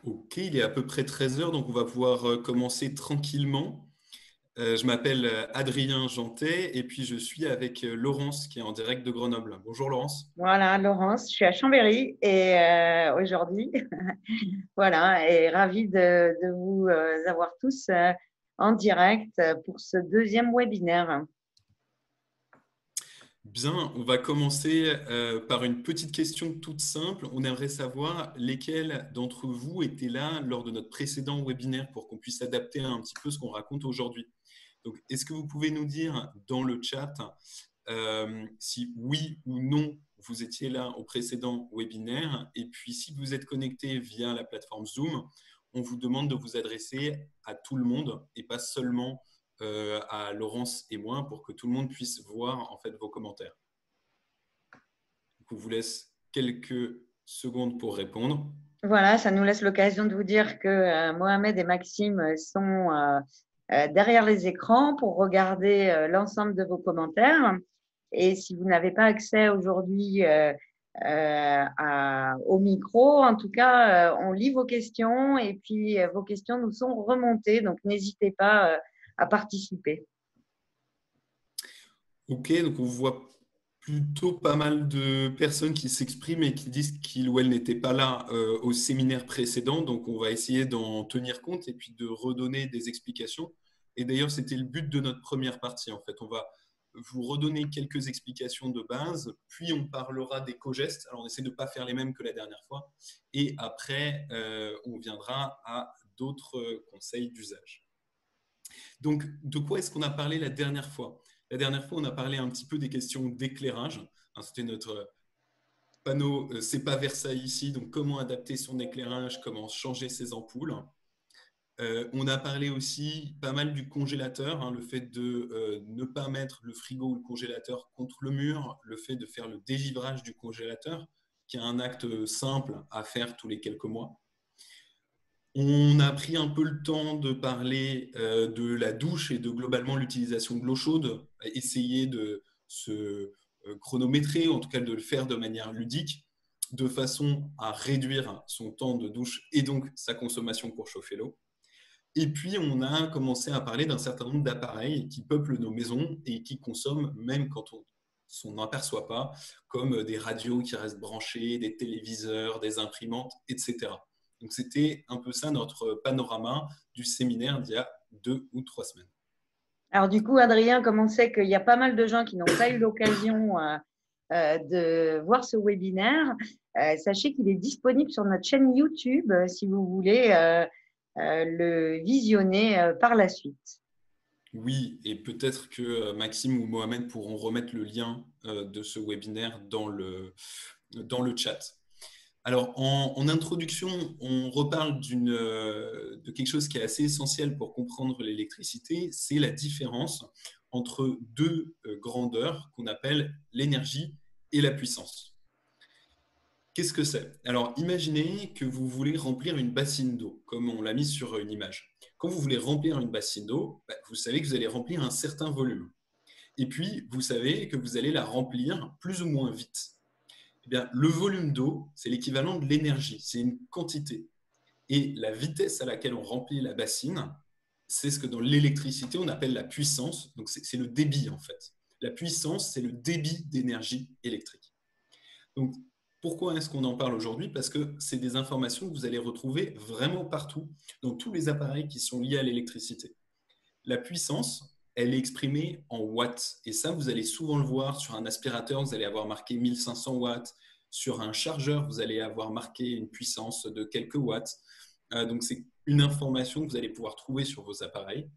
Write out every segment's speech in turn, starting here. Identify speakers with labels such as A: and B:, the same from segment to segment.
A: Ok, il est à peu près 13 heures, donc on va pouvoir commencer tranquillement. Je m'appelle Adrien Jantet et puis je suis avec Laurence qui est en direct de Grenoble. Bonjour Laurence.
B: Voilà, Laurence, je suis à Chambéry et aujourd'hui, voilà, et ravie de vous avoir tous en direct pour ce deuxième webinaire.
A: Bien, on va commencer par une petite question toute simple. On aimerait savoir lesquels d'entre vous étaient là lors de notre précédent webinaire pour qu'on puisse adapter un petit peu ce qu'on raconte aujourd'hui. Donc, est-ce que vous pouvez nous dire dans le chat si oui ou non vous étiez là au précédent webinaire? Et puis, si vous êtes connecté via la plateforme Zoom, on vous demande de vous adresser à tout le monde et pas seulement à Laurence et moi pour que tout le monde puisse voir en fait vos commentaires. Donc, on vous laisse quelques secondes pour répondre.
B: Voilà, ça nous laisse l'occasion de vous dire que Mohamed et Maxime sont derrière les écrans pour regarder l'ensemble de vos commentaires. Et si vous n'avez pas accès aujourd'hui au micro, en tout cas, on lit vos questions et puis vos questions nous sont remontées. Donc, n'hésitez pas à participer.
A: Ok, donc on voit plutôt pas mal de personnes qui s'expriment et qui disent qu'ils ou elles n'étaient pas là au séminaire précédent. Donc on va essayer d'en tenir compte et puis de redonner des explications. Et d'ailleurs, c'était le but de notre première partie. En fait, on va vous redonner quelques explications de base, puis on parlera des co-gestes. Alors on essaie de ne pas faire les mêmes que la dernière fois. Et après, on viendra à d'autres conseils d'usage. Donc, de quoi est-ce qu'on a parlé la dernière fois? La dernière fois, on a parlé un petit peu des questions d'éclairage. C'était notre panneau C'est pas Versailles ici, donc comment adapter son éclairage, comment changer ses ampoules. On a parlé aussi pas mal du congélateur, le fait de ne pas mettre le frigo ou le congélateur contre le mur, le fait de faire le dégivrage du congélateur, qui est un acte simple à faire tous les quelques mois. On a pris un peu le temps de parler de la douche et de globalement l'utilisation de l'eau chaude, essayer de se chronométrer, en tout cas de le faire de manière ludique, de façon à réduire son temps de douche et donc sa consommation pour chauffer l'eau. Et puis, on a commencé à parler d'un certain nombre d'appareils qui peuplent nos maisons et qui consomment même quand on s'en aperçoit pas, comme des radios qui restent branchées, des téléviseurs, des imprimantes, etc. Donc, c'était un peu ça notre panorama du séminaire d'il y a 2 ou 3 semaines.
B: Alors du coup, Adrien, comme on sait qu'il y a pas mal de gens qui n'ont pas eu l'occasion de voir ce webinaire, sachez qu'il est disponible sur notre chaîne YouTube si vous voulez le visionner par la suite.
A: Oui, et peut-être que Maxime ou Mohamed pourront remettre le lien de ce webinaire dans le chat. Alors, en introduction, on reparle de quelque chose qui est assez essentiel pour comprendre l'électricité, c'est la différence entre deux grandeurs qu'on appelle l'énergie et la puissance. Qu'est-ce que c'est? Alors, imaginez que vous voulez remplir une bassine d'eau, comme on l'a mis sur une image. Quand vous voulez remplir une bassine d'eau, vous savez que vous allez remplir un certain volume. Et puis, vous savez que vous allez la remplir plus ou moins vite. Eh bien, le volume d'eau, c'est l'équivalent de l'énergie, c'est une quantité. Et la vitesse à laquelle on remplit la bassine, c'est ce que dans l'électricité, on appelle la puissance. Donc, c'est le débit, en fait. La puissance, c'est le débit d'énergie électrique. Donc, pourquoi est-ce qu'on en parle aujourd'hui? Parce que c'est des informations que vous allez retrouver vraiment partout, dans tous les appareils qui sont liés à l'électricité. La puissance, elle est exprimée en watts. Et ça, vous allez souvent le voir sur un aspirateur, vous allez avoir marqué 1500 watts. Sur un chargeur, vous allez avoir marqué une puissance de quelques watts. Donc, c'est une information que vous allez pouvoir trouver sur vos appareils.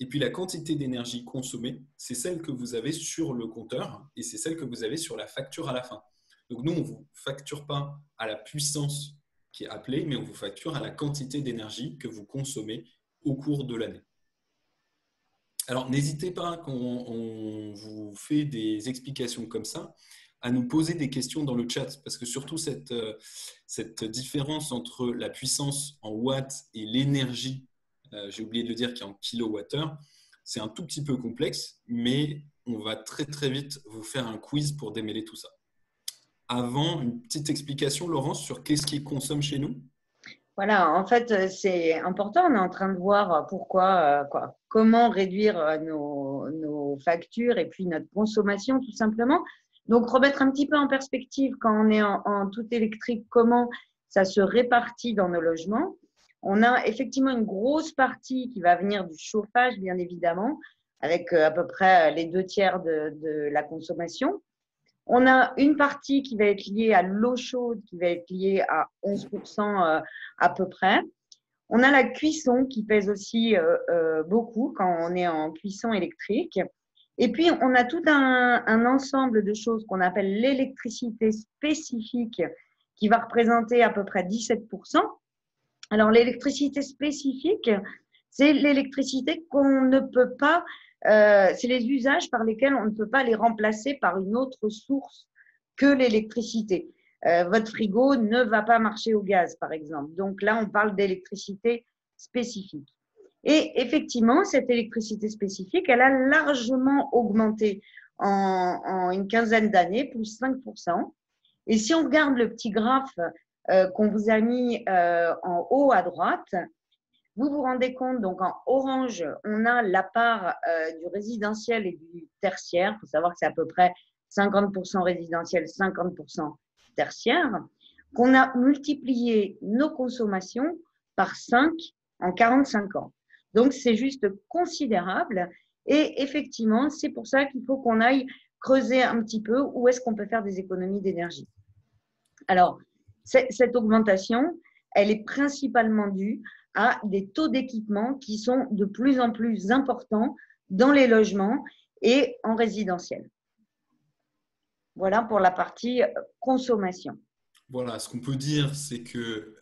A: Et puis, la quantité d'énergie consommée, c'est celle que vous avez sur le compteur et c'est celle que vous avez sur la facture à la fin. Donc, nous, on ne vous facture pas à la puissance qui est appelée, mais on vous facture à la quantité d'énergie que vous consommez au cours de l'année. Alors, n'hésitez pas, quand on vous fait des explications comme ça, à nous poser des questions dans le chat, parce que surtout cette différence entre la puissance en watts et l'énergie, j'ai oublié de le dire, qui est en kilowattheure, c'est un tout petit peu complexe, mais on va très très vite vous faire un quiz pour démêler tout ça. Avant, une petite explication, Laurence, sur qu'est-ce qui consomme chez nous?
B: Voilà, en fait, c'est important. On est en train de voir comment réduire nos factures et puis notre consommation, tout simplement. Donc, remettre un petit peu en perspective quand on est en tout électrique, comment ça se répartit dans nos logements. On a effectivement une grosse partie qui va venir du chauffage, bien évidemment, avec à peu près les 2 tiers de la consommation. On a une partie qui va être liée à l'eau chaude, qui va être liée à 11% à peu près. On a la cuisson qui pèse aussi beaucoup quand on est en cuisson électrique. Et puis, on a tout un ensemble de choses qu'on appelle l'électricité spécifique qui va représenter à peu près 17%. Alors, l'électricité spécifique, c'est l'électricité qu'on ne peut pas, c'est les usages par lesquels on ne peut pas les remplacer par une autre source que l'électricité. Votre frigo ne va pas marcher au gaz, par exemple. Donc là, on parle d'électricité spécifique. Et effectivement, cette électricité spécifique, elle a largement augmenté en une quinzaine d'années, plus 5%. Et si on regarde le petit graphe qu'on vous a mis en haut à droite, vous vous rendez compte, donc en orange, on a la part du résidentiel et du tertiaire. Il faut savoir que c'est à peu près 50% résidentiel, 50% tertiaire, qu'on a multiplié nos consommations par 5 en 45 ans. Donc, c'est juste considérable. Et effectivement, c'est pour ça qu'il faut qu'on aille creuser un petit peu où est-ce qu'on peut faire des économies d'énergie. Alors, cette augmentation, elle est principalement due à des taux d'équipement qui sont de plus en plus importants dans les logements et en résidentiel. Voilà pour la partie consommation.
A: Voilà, ce qu'on peut dire, c'est que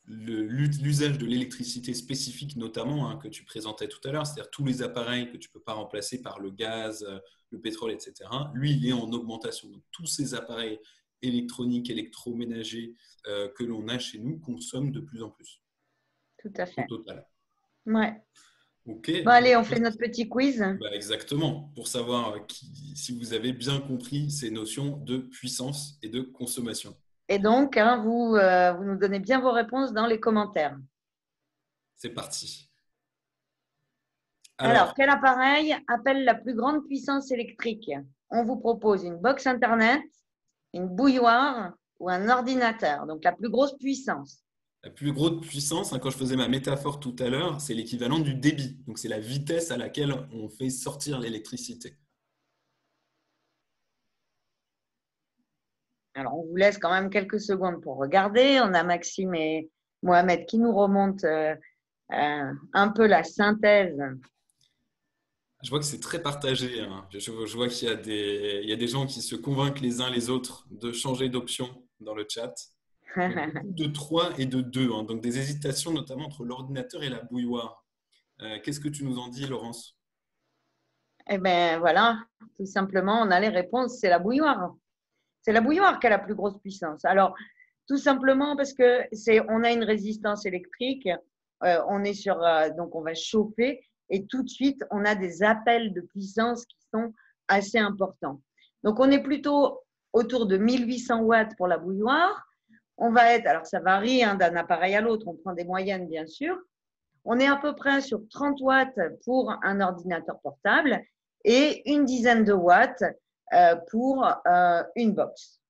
A: l'usage de l'électricité spécifique, notamment, hein, que tu présentais tout à l'heure, c'est-à-dire tous les appareils que tu ne peux pas remplacer par le gaz, le pétrole, etc., lui, il est en augmentation. Donc, tous ces appareils électroniques, électroménagers que l'on a chez nous consomment de plus en plus.
B: Tout à fait.
A: Au total.
B: Ouais.
A: Ok.
B: Bon, allez, on fait notre petit quiz.
A: Bah, exactement, pour savoir si vous avez bien compris ces notions de puissance et de consommation.
B: Et donc, hein, vous nous donnez bien vos réponses dans les commentaires.
A: C'est parti.
B: Alors, quel appareil appelle la plus grande puissance électrique? On vous propose une box Internet, une bouilloire ou un ordinateur. Donc, la plus grosse puissance.
A: La plus grosse puissance, hein, quand je faisais ma métaphore tout à l'heure, c'est l'équivalent du débit. Donc, c'est la vitesse à laquelle on fait sortir l'électricité.
B: Alors, on vous laisse quand même quelques secondes pour regarder. On a Maxime et Mohamed qui nous remontent un peu la synthèse.
A: Je vois que c'est très partagé, hein. Je vois qu'il y a des gens qui se convainquent les uns les autres de changer d'option dans le chat. Beaucoup de 3 et de 2, hein. Donc des hésitations notamment entre l'ordinateur et la bouilloire. Qu'est-ce que tu nous en dis, Laurence?
B: Eh bien, voilà, tout simplement, on a les réponses. C'est la bouilloire. C'est la bouilloire qui a la plus grosse puissance. Alors, tout simplement parce que on a une résistance électrique, on est donc on va chauffer et tout de suite, on a des appels de puissance qui sont assez importants. Donc, on est plutôt autour de 1800 watts pour la bouilloire. On va être, alors ça varie hein, d'un appareil à l'autre, on prend des moyennes bien sûr. On est à peu près sur 30 watts pour un ordinateur portable et une dizaine de watts pour une box.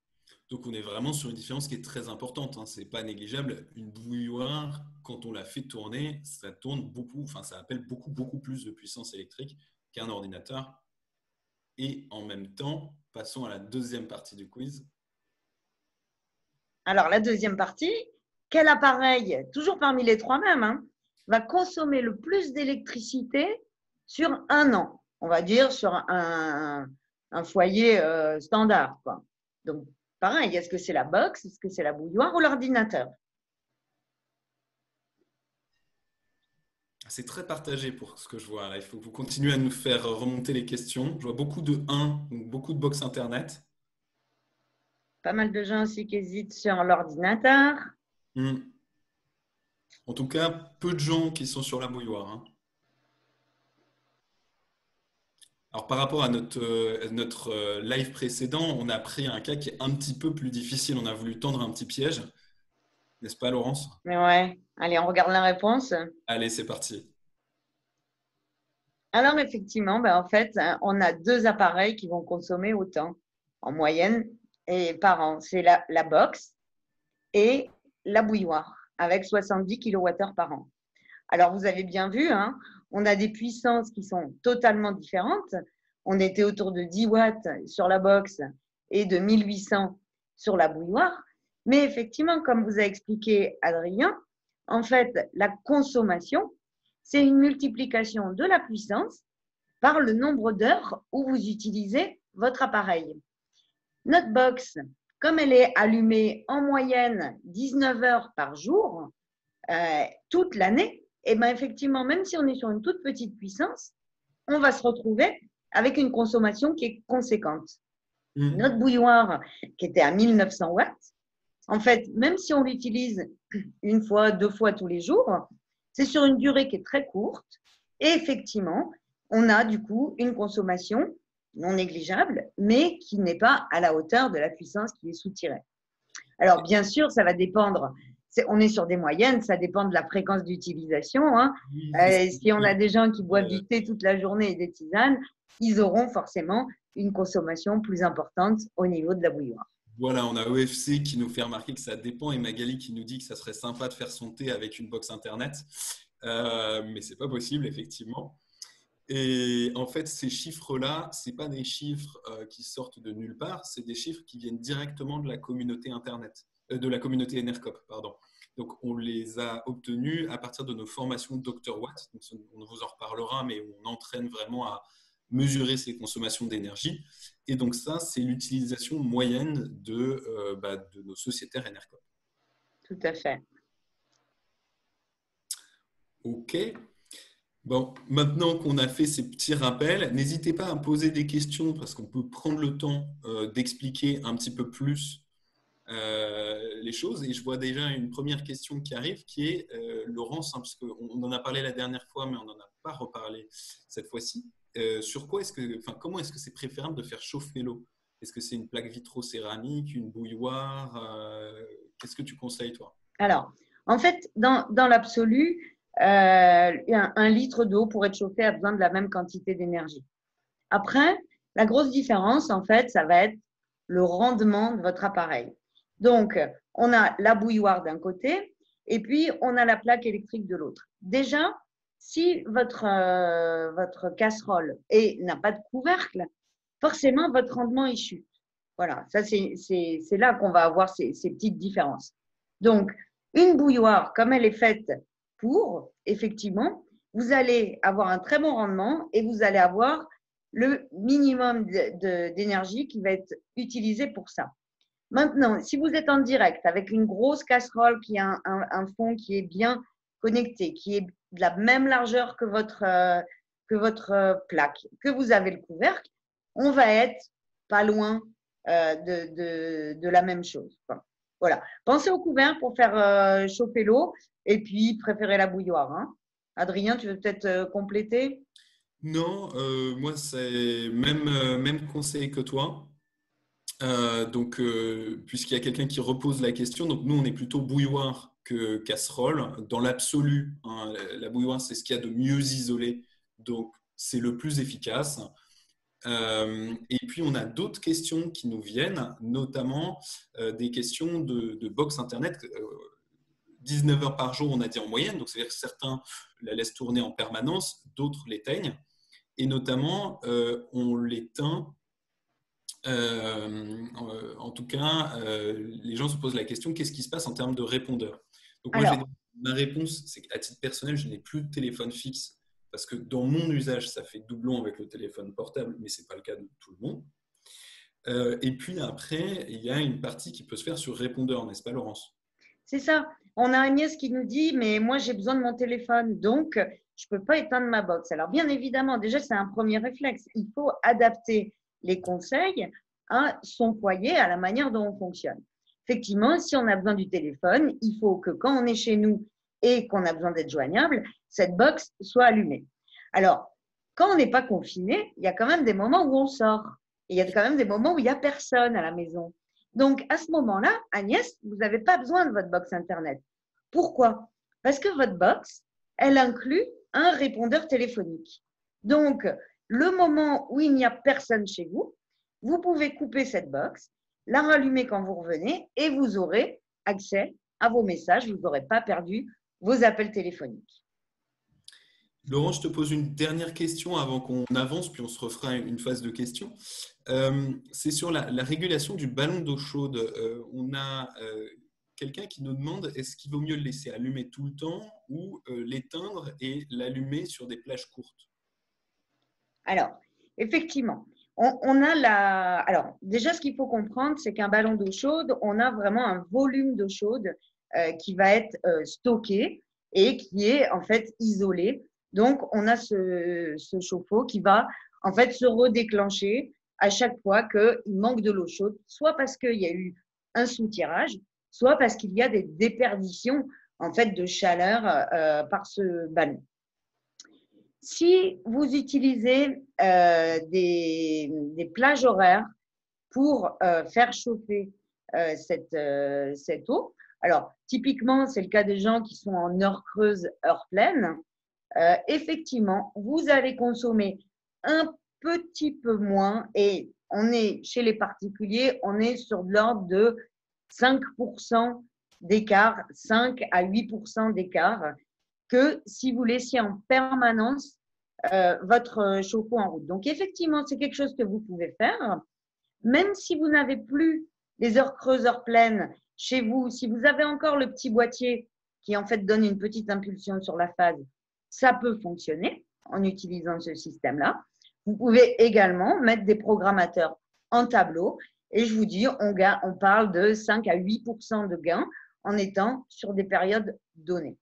A: Donc on est vraiment sur une différence qui est très importante, hein. Ce n'est pas négligeable. Une bouilloire, quand on la fait tourner, ça tourne beaucoup, enfin ça appelle beaucoup, beaucoup plus de puissance électrique qu'un ordinateur. Et en même temps, passons à la deuxième partie du quiz.
B: Alors la deuxième partie, quel appareil, toujours parmi les trois mêmes, hein, va consommer le plus d'électricité sur un an? On va dire sur un foyer standard, quoi. Donc, pareil, est-ce que c'est la box, est-ce que c'est la bouilloire ou l'ordinateur?
A: C'est très partagé pour ce que je vois là. Il faut que vous continuez à nous faire remonter les questions. Je vois beaucoup de 1, donc beaucoup de box Internet.
B: Pas mal de gens aussi qui hésitent sur l'ordinateur.
A: En tout cas, peu de gens qui sont sur la bouilloire, hein. Alors, par rapport à notre live précédent, on a pris un cas qui est un petit peu plus difficile. On a voulu tendre un petit piège. N'est-ce pas, Laurence?
B: Mais ouais. Allez, on regarde la réponse.
A: Allez, c'est parti.
B: Alors, effectivement, ben, en fait, on a deux appareils qui vont consommer autant en moyenne et par an. C'est la box et la bouilloire avec 70 kWh par an. Alors, vous avez bien vu, hein, on a des puissances qui sont totalement différentes. On était autour de 10 watts sur la box et de 1800 sur la bouilloire. Mais effectivement, comme vous a expliqué Adrien, en fait, la consommation, c'est une multiplication de la puissance par le nombre d'heures où vous utilisez votre appareil. Notre box, comme elle est allumée en moyenne 19 heures par jour, toute l'année, et bien effectivement, même si on est sur une toute petite puissance, on va se retrouver avec une consommation qui est conséquente. Notre bouilloire, qui était à 1900 watts, en fait, même si on l'utilise une fois, deux fois tous les jours, c'est sur une durée qui est très courte. Et effectivement, on a du coup une consommation non négligeable, mais qui n'est pas à la hauteur de la puissance qui est soutirée. Alors, bien sûr, ça va dépendre. On est sur des moyennes, ça dépend de la fréquence d'utilisation. Hein. Si on a des gens qui boivent du thé toute la journée et des tisanes, ils auront forcément une consommation plus importante au niveau de la bouilloire.
A: Voilà, on a OFC qui nous fait remarquer que ça dépend et Magali qui nous dit que ça serait sympa de faire son thé avec une box internet. Mais ce n'est pas possible, effectivement. Et en fait, ces chiffres-là, ce n'est pas des chiffres qui sortent de nulle part, c'est des chiffres qui viennent directement de la communauté Internet, de la communauté Enercop, pardon. Donc, on les a obtenus à partir de nos formations Dr Watt. Donc, on vous en reparlera, mais on entraîne vraiment à mesurer ces consommations d'énergie. Et donc, ça, c'est l'utilisation moyenne de nos sociétaires Enercop.
B: Tout à fait.
A: OK. Bon, maintenant qu'on a fait ces petits rappels, n'hésitez pas à me poser des questions parce qu'on peut prendre le temps d'expliquer un petit peu plus les choses. Et je vois déjà une première question qui arrive qui est, Laurence, hein, parce qu'on en a parlé la dernière fois, mais on n'en a pas reparlé cette fois-ci. Comment est-ce que c'est préférable de faire chauffer l'eau? Est-ce que c'est une plaque vitrocéramique, une bouilloire? Qu'est-ce que tu conseilles, toi?
B: Alors, en fait, dans l'absolu, un litre d'eau pour être chauffé a besoin de la même quantité d'énergie. Après, la grosse différence, en fait, ça va être le rendement de votre appareil. Donc, on a la bouilloire d'un côté et puis on a la plaque électrique de l'autre. Déjà, si votre casserole n'a pas de couvercle, forcément, votre rendement est chute. Voilà, ça c'est là qu'on va avoir ces petites différences. Donc, une bouilloire, comme elle est faite pour, effectivement, vous allez avoir un très bon rendement et vous allez avoir le minimum d'énergie qui va être utilisé pour ça. Maintenant, si vous êtes en direct avec une grosse casserole qui a un fond qui est bien connecté, qui est de la même largeur que votre plaque, que vous avez le couvercle, on va être pas loin de la même chose. Enfin, voilà. Pensez au couvercle pour faire chauffer l'eau et puis préférez la bouilloire. Hein. Adrien, tu veux peut-être compléter?
A: Non, moi, c'est même conseil que toi. Puisqu'il y a quelqu'un qui repose la question, donc nous, on est plutôt bouilloire que casserole. Dans l'absolu, hein, la bouilloire, c'est ce qu'il y a de mieux isolé, donc c'est le plus efficace. Et puis, on a d'autres questions qui nous viennent, notamment des questions de box Internet. 19 heures par jour, on a dit en moyenne, donc c'est-à-dire que certains la laissent tourner en permanence, d'autres l'éteignent. Et notamment, on l'éteint. En tout cas, les gens se posent la question, qu'est-ce qui se passe en termes de répondeurs? Donc moi, ma réponse, c'est qu'à titre personnel, je n'ai plus de téléphone fixe parce que dans mon usage, ça fait doublon avec le téléphone portable, mais ce n'est pas le cas de tout le monde. Et puis après, il y a une partie qui peut se faire sur répondeur, n'est-ce pas, Laurence?
B: C'est ça. On a Agnès qui nous dit, mais moi, j'ai besoin de mon téléphone, donc je ne peux pas éteindre ma box. Alors, bien évidemment, déjà, c'est un premier réflexe. Il faut adapter les conseils à son foyer, à la manière dont on fonctionne. Effectivement, si on a besoin du téléphone, il faut que quand on est chez nous et qu'on a besoin d'être joignable, cette box soit allumée. Alors, quand on n'est pas confiné, il y a quand même des moments où on sort. Et il y a quand même des moments où il n'y a personne à la maison. Donc, à ce moment-là, Agnès, vous n'avez pas besoin de votre box Internet. Pourquoi? Parce que votre box, elle inclut un répondeur téléphonique. Donc, le moment où il n'y a personne chez vous, vous pouvez couper cette box, la rallumer quand vous revenez et vous aurez accès à vos messages. Vous n'aurez pas perdu vos appels téléphoniques.
A: Laurent, je te pose une dernière question avant qu'on avance, puis on se refera une phase de questions. C'est sur la régulation du ballon d'eau chaude. On a quelqu'un qui nous demande est-ce qu'il vaut mieux le laisser allumer tout le temps ou l'éteindre et l'allumer sur des plages courtes?
B: Alors, effectivement, on a la. Alors, déjà, ce qu'il faut comprendre, c'est qu'un ballon d'eau chaude, on a vraiment un volume d'eau chaude qui va être stocké et qui est en fait isolé. Donc, on a ce chauffe-eau qui va en fait se redéclencher à chaque fois qu'il manque de l'eau chaude, soit parce qu'il y a eu un soutirage, soit parce qu'il y a des déperditions en fait de chaleur par ce ballon. Si vous utilisez des plages horaires pour faire chauffer cette eau, alors typiquement, c'est le cas des gens qui sont en heure creuse, heure pleine, effectivement, vous allez consommer un petit peu moins et on est chez les particuliers, on est sur de l'ordre de 5% d'écart, 5 à 8% d'écart que si vous laissiez en permanence votre chauffe-eau en route. Donc, effectivement, c'est quelque chose que vous pouvez faire. Même si vous n'avez plus les heures creuses, heures pleines chez vous, si vous avez encore le petit boîtier qui en fait donne une petite impulsion sur la phase, ça peut fonctionner en utilisant ce système-là. Vous pouvez également mettre des programmateurs en tableau et je vous dis, on parle de 5 à 8% de gains en étant sur des périodes données.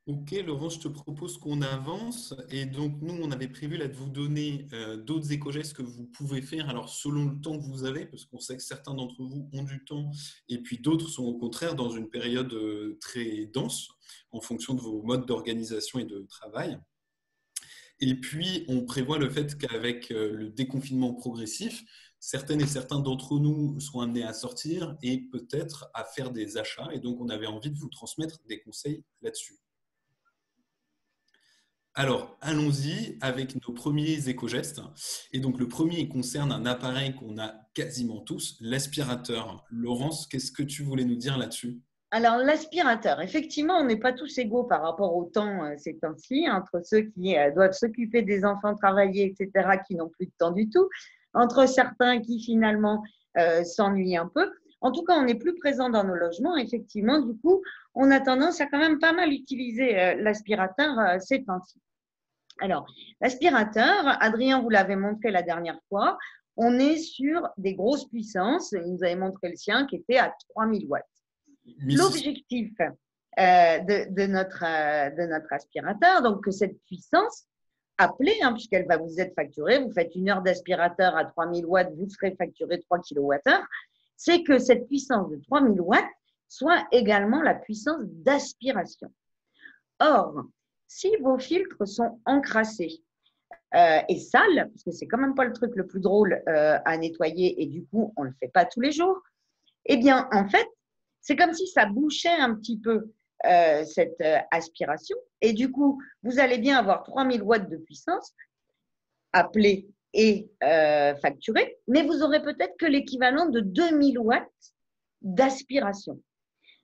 A: Ok, Laurent, je te propose qu'on avance. Et donc, nous, on avait prévu là, de vous donner d'autres éco-gestes que vous pouvez faire, alors selon le temps que vous avez, parce qu'on sait que certains d'entre vous ont du temps, et puis d'autres sont au contraire dans une période très dense, en fonction de vos modes d'organisation et de travail. Et puis, on prévoit le fait qu'avec le déconfinement progressif, certaines et certains d'entre nous sont amenés à sortir et peut-être à faire des achats. Et donc, on avait envie de vous transmettre des conseils là-dessus. Alors, allons-y avec nos premiers éco-gestes. Et donc, le premier concerne un appareil qu'on a quasiment tous, l'aspirateur. Laurence, qu'est-ce que tu voulais nous dire là-dessus?
B: Alors, l'aspirateur, effectivement, on n'est pas tous égaux par rapport au temps ces temps-ci, entre ceux qui doivent s'occuper des enfants, travailler, etc., qui n'ont plus de temps du tout, entre certains qui finalement s'ennuient un peu. En tout cas, on est plus présent dans nos logements. Effectivement, du coup, on a tendance à quand même pas mal utiliser l'aspirateur ces temps-ci. Alors, l'aspirateur, Adrien vous l'avait montré la dernière fois, on est sur des grosses puissances. Il nous avait montré le sien qui était à 3000 watts. L'objectif de notre aspirateur, donc que cette puissance appelée, puisqu'elle va vous être facturée, vous faites une heure d'aspirateur à 3000 watts, vous serez facturé 3 kWh, c'est que cette puissance de 3000 watts soit également la puissance d'aspiration. Or, si vos filtres sont encrassés et sales, parce que c'est quand même pas le truc le plus drôle à nettoyer et du coup, on ne le fait pas tous les jours, eh bien, en fait, c'est comme si ça bouchait un petit peu cette aspiration. Et du coup, vous allez bien avoir 3000 watts de puissance appelée et facturée, mais vous aurez peut-être que l'équivalent de 2000 watts d'aspiration.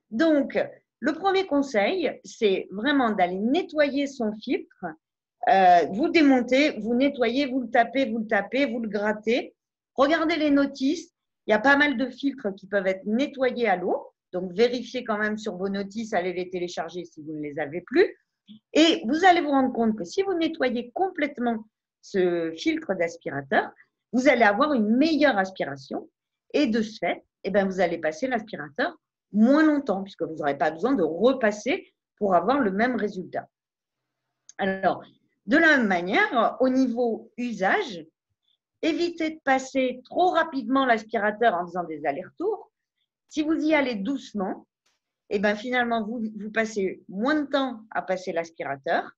B: Donc, le premier conseil, c'est vraiment d'aller nettoyer son filtre. Vous démontez, vous nettoyez, vous le tapez, vous le grattez. Regardez les notices. Il y a pas mal de filtres qui peuvent être nettoyés à l'eau. Donc, vérifiez quand même sur vos notices, allez les télécharger si vous ne les avez plus. Et vous allez vous rendre compte que si vous nettoyez complètement ce filtre d'aspirateur, vous allez avoir une meilleure aspiration. Et de ce fait, vous allez passer l'aspirateur moins longtemps, puisque vous n'aurez pas besoin de repasser pour avoir le même résultat. Alors, de la même manière, au niveau usage, évitez de passer trop rapidement l'aspirateur en faisant des allers-retours. Si vous y allez doucement, finalement, vous passez moins de temps à passer l'aspirateur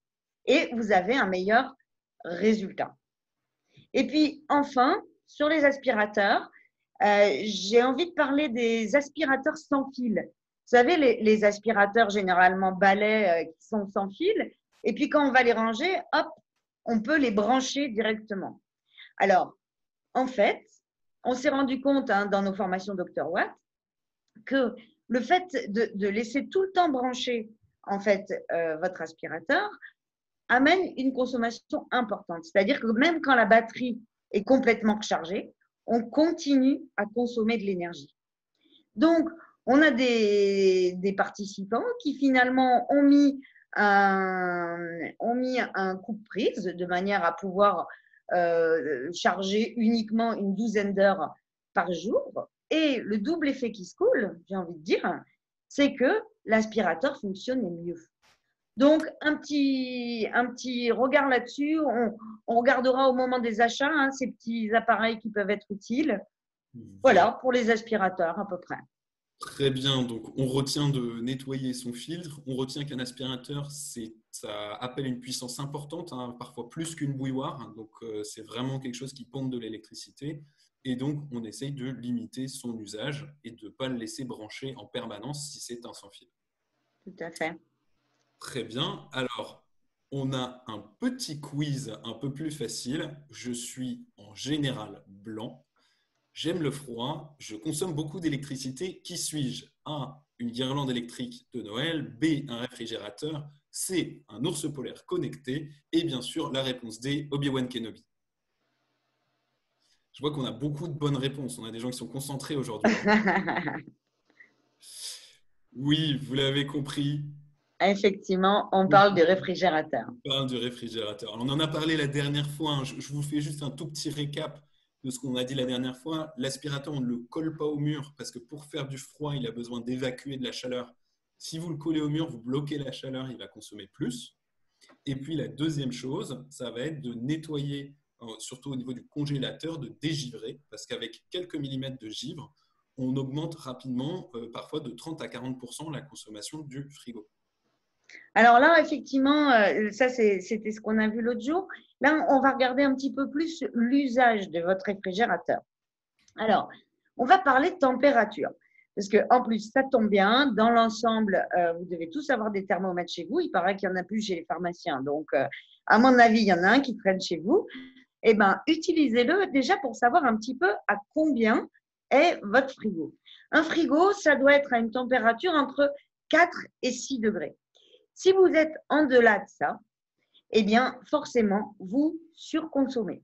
B: et vous avez un meilleur résultat. Et puis, enfin, sur les aspirateurs, j'ai envie de parler des aspirateurs sans fil. Vous savez, les aspirateurs généralement balais qui sont sans fil. Et puis quand on va les ranger, hop, on peut les brancher directement. Alors, en fait, on s'est rendu compte dans nos formations Dr Watt que le fait de laisser tout le temps brancher en fait votre aspirateur amène une consommation importante. C'est-à-dire que même quand la batterie est complètement rechargée, on continue à consommer de l'énergie. Donc, on a des participants qui finalement ont mis un coupe-prise de manière à pouvoir charger uniquement une douzaine d'heures par jour. Et le double effet qui se coule, j'ai envie de dire, c'est que l'aspirateur fonctionne mieux. Donc, un petit regard là-dessus. On regardera au moment des achats ces petits appareils qui peuvent être utiles. Voilà, pour les aspirateurs à peu près.
A: Très bien, donc on retient de nettoyer son filtre, on retient qu'un aspirateur, ça appelle une puissance importante, parfois plus qu'une bouilloire, donc c'est vraiment quelque chose qui pompe de l'électricité, et donc on essaye de limiter son usage et de ne pas le laisser brancher en permanence si c'est un sans fil.
B: Tout à fait.
A: Très bien, alors on a un petit quiz un peu plus facile, je suis en général blanc. J'aime le froid, je consomme beaucoup d'électricité. Qui suis-je? A, une guirlande électrique de Noël. B, un réfrigérateur. C, un ours polaire connecté. Et bien sûr, la réponse D, Obi-Wan Kenobi. Je vois qu'on a beaucoup de bonnes réponses. On a des gens qui sont concentrés aujourd'hui. Oui, vous l'avez compris.
B: Effectivement, on parle du réfrigérateur.
A: On parle du réfrigérateur. Alors, on en a parlé la dernière fois. Je vous fais juste un tout petit récap de ce qu'on a dit la dernière fois. L'aspirateur, on ne le colle pas au mur parce que pour faire du froid, il a besoin d'évacuer de la chaleur. Si vous le collez au mur, vous bloquez la chaleur, il va consommer plus. Et puis la deuxième chose, ça va être de nettoyer, surtout au niveau du congélateur, de dégivrer, parce qu'avec quelques millimètres de givre, on augmente rapidement, parfois de 30 à 40% la consommation du frigo.
B: Alors là, effectivement, ça c'était ce qu'on a vu l'autre jour. Là, on va regarder un petit peu plus l'usage de votre réfrigérateur. Alors, on va parler de température. Parce qu'en plus, ça tombe bien, dans l'ensemble, vous devez tous avoir des thermomètres chez vous. Il paraît qu'il n'y en a plus chez les pharmaciens. Donc, à mon avis, il y en a un qui traîne chez vous. Eh bien, utilisez-le déjà pour savoir un petit peu à combien est votre frigo. Un frigo, ça doit être à une température entre 4 et 6 degrés. Si vous êtes en delà de ça, eh bien, forcément, vous surconsommez.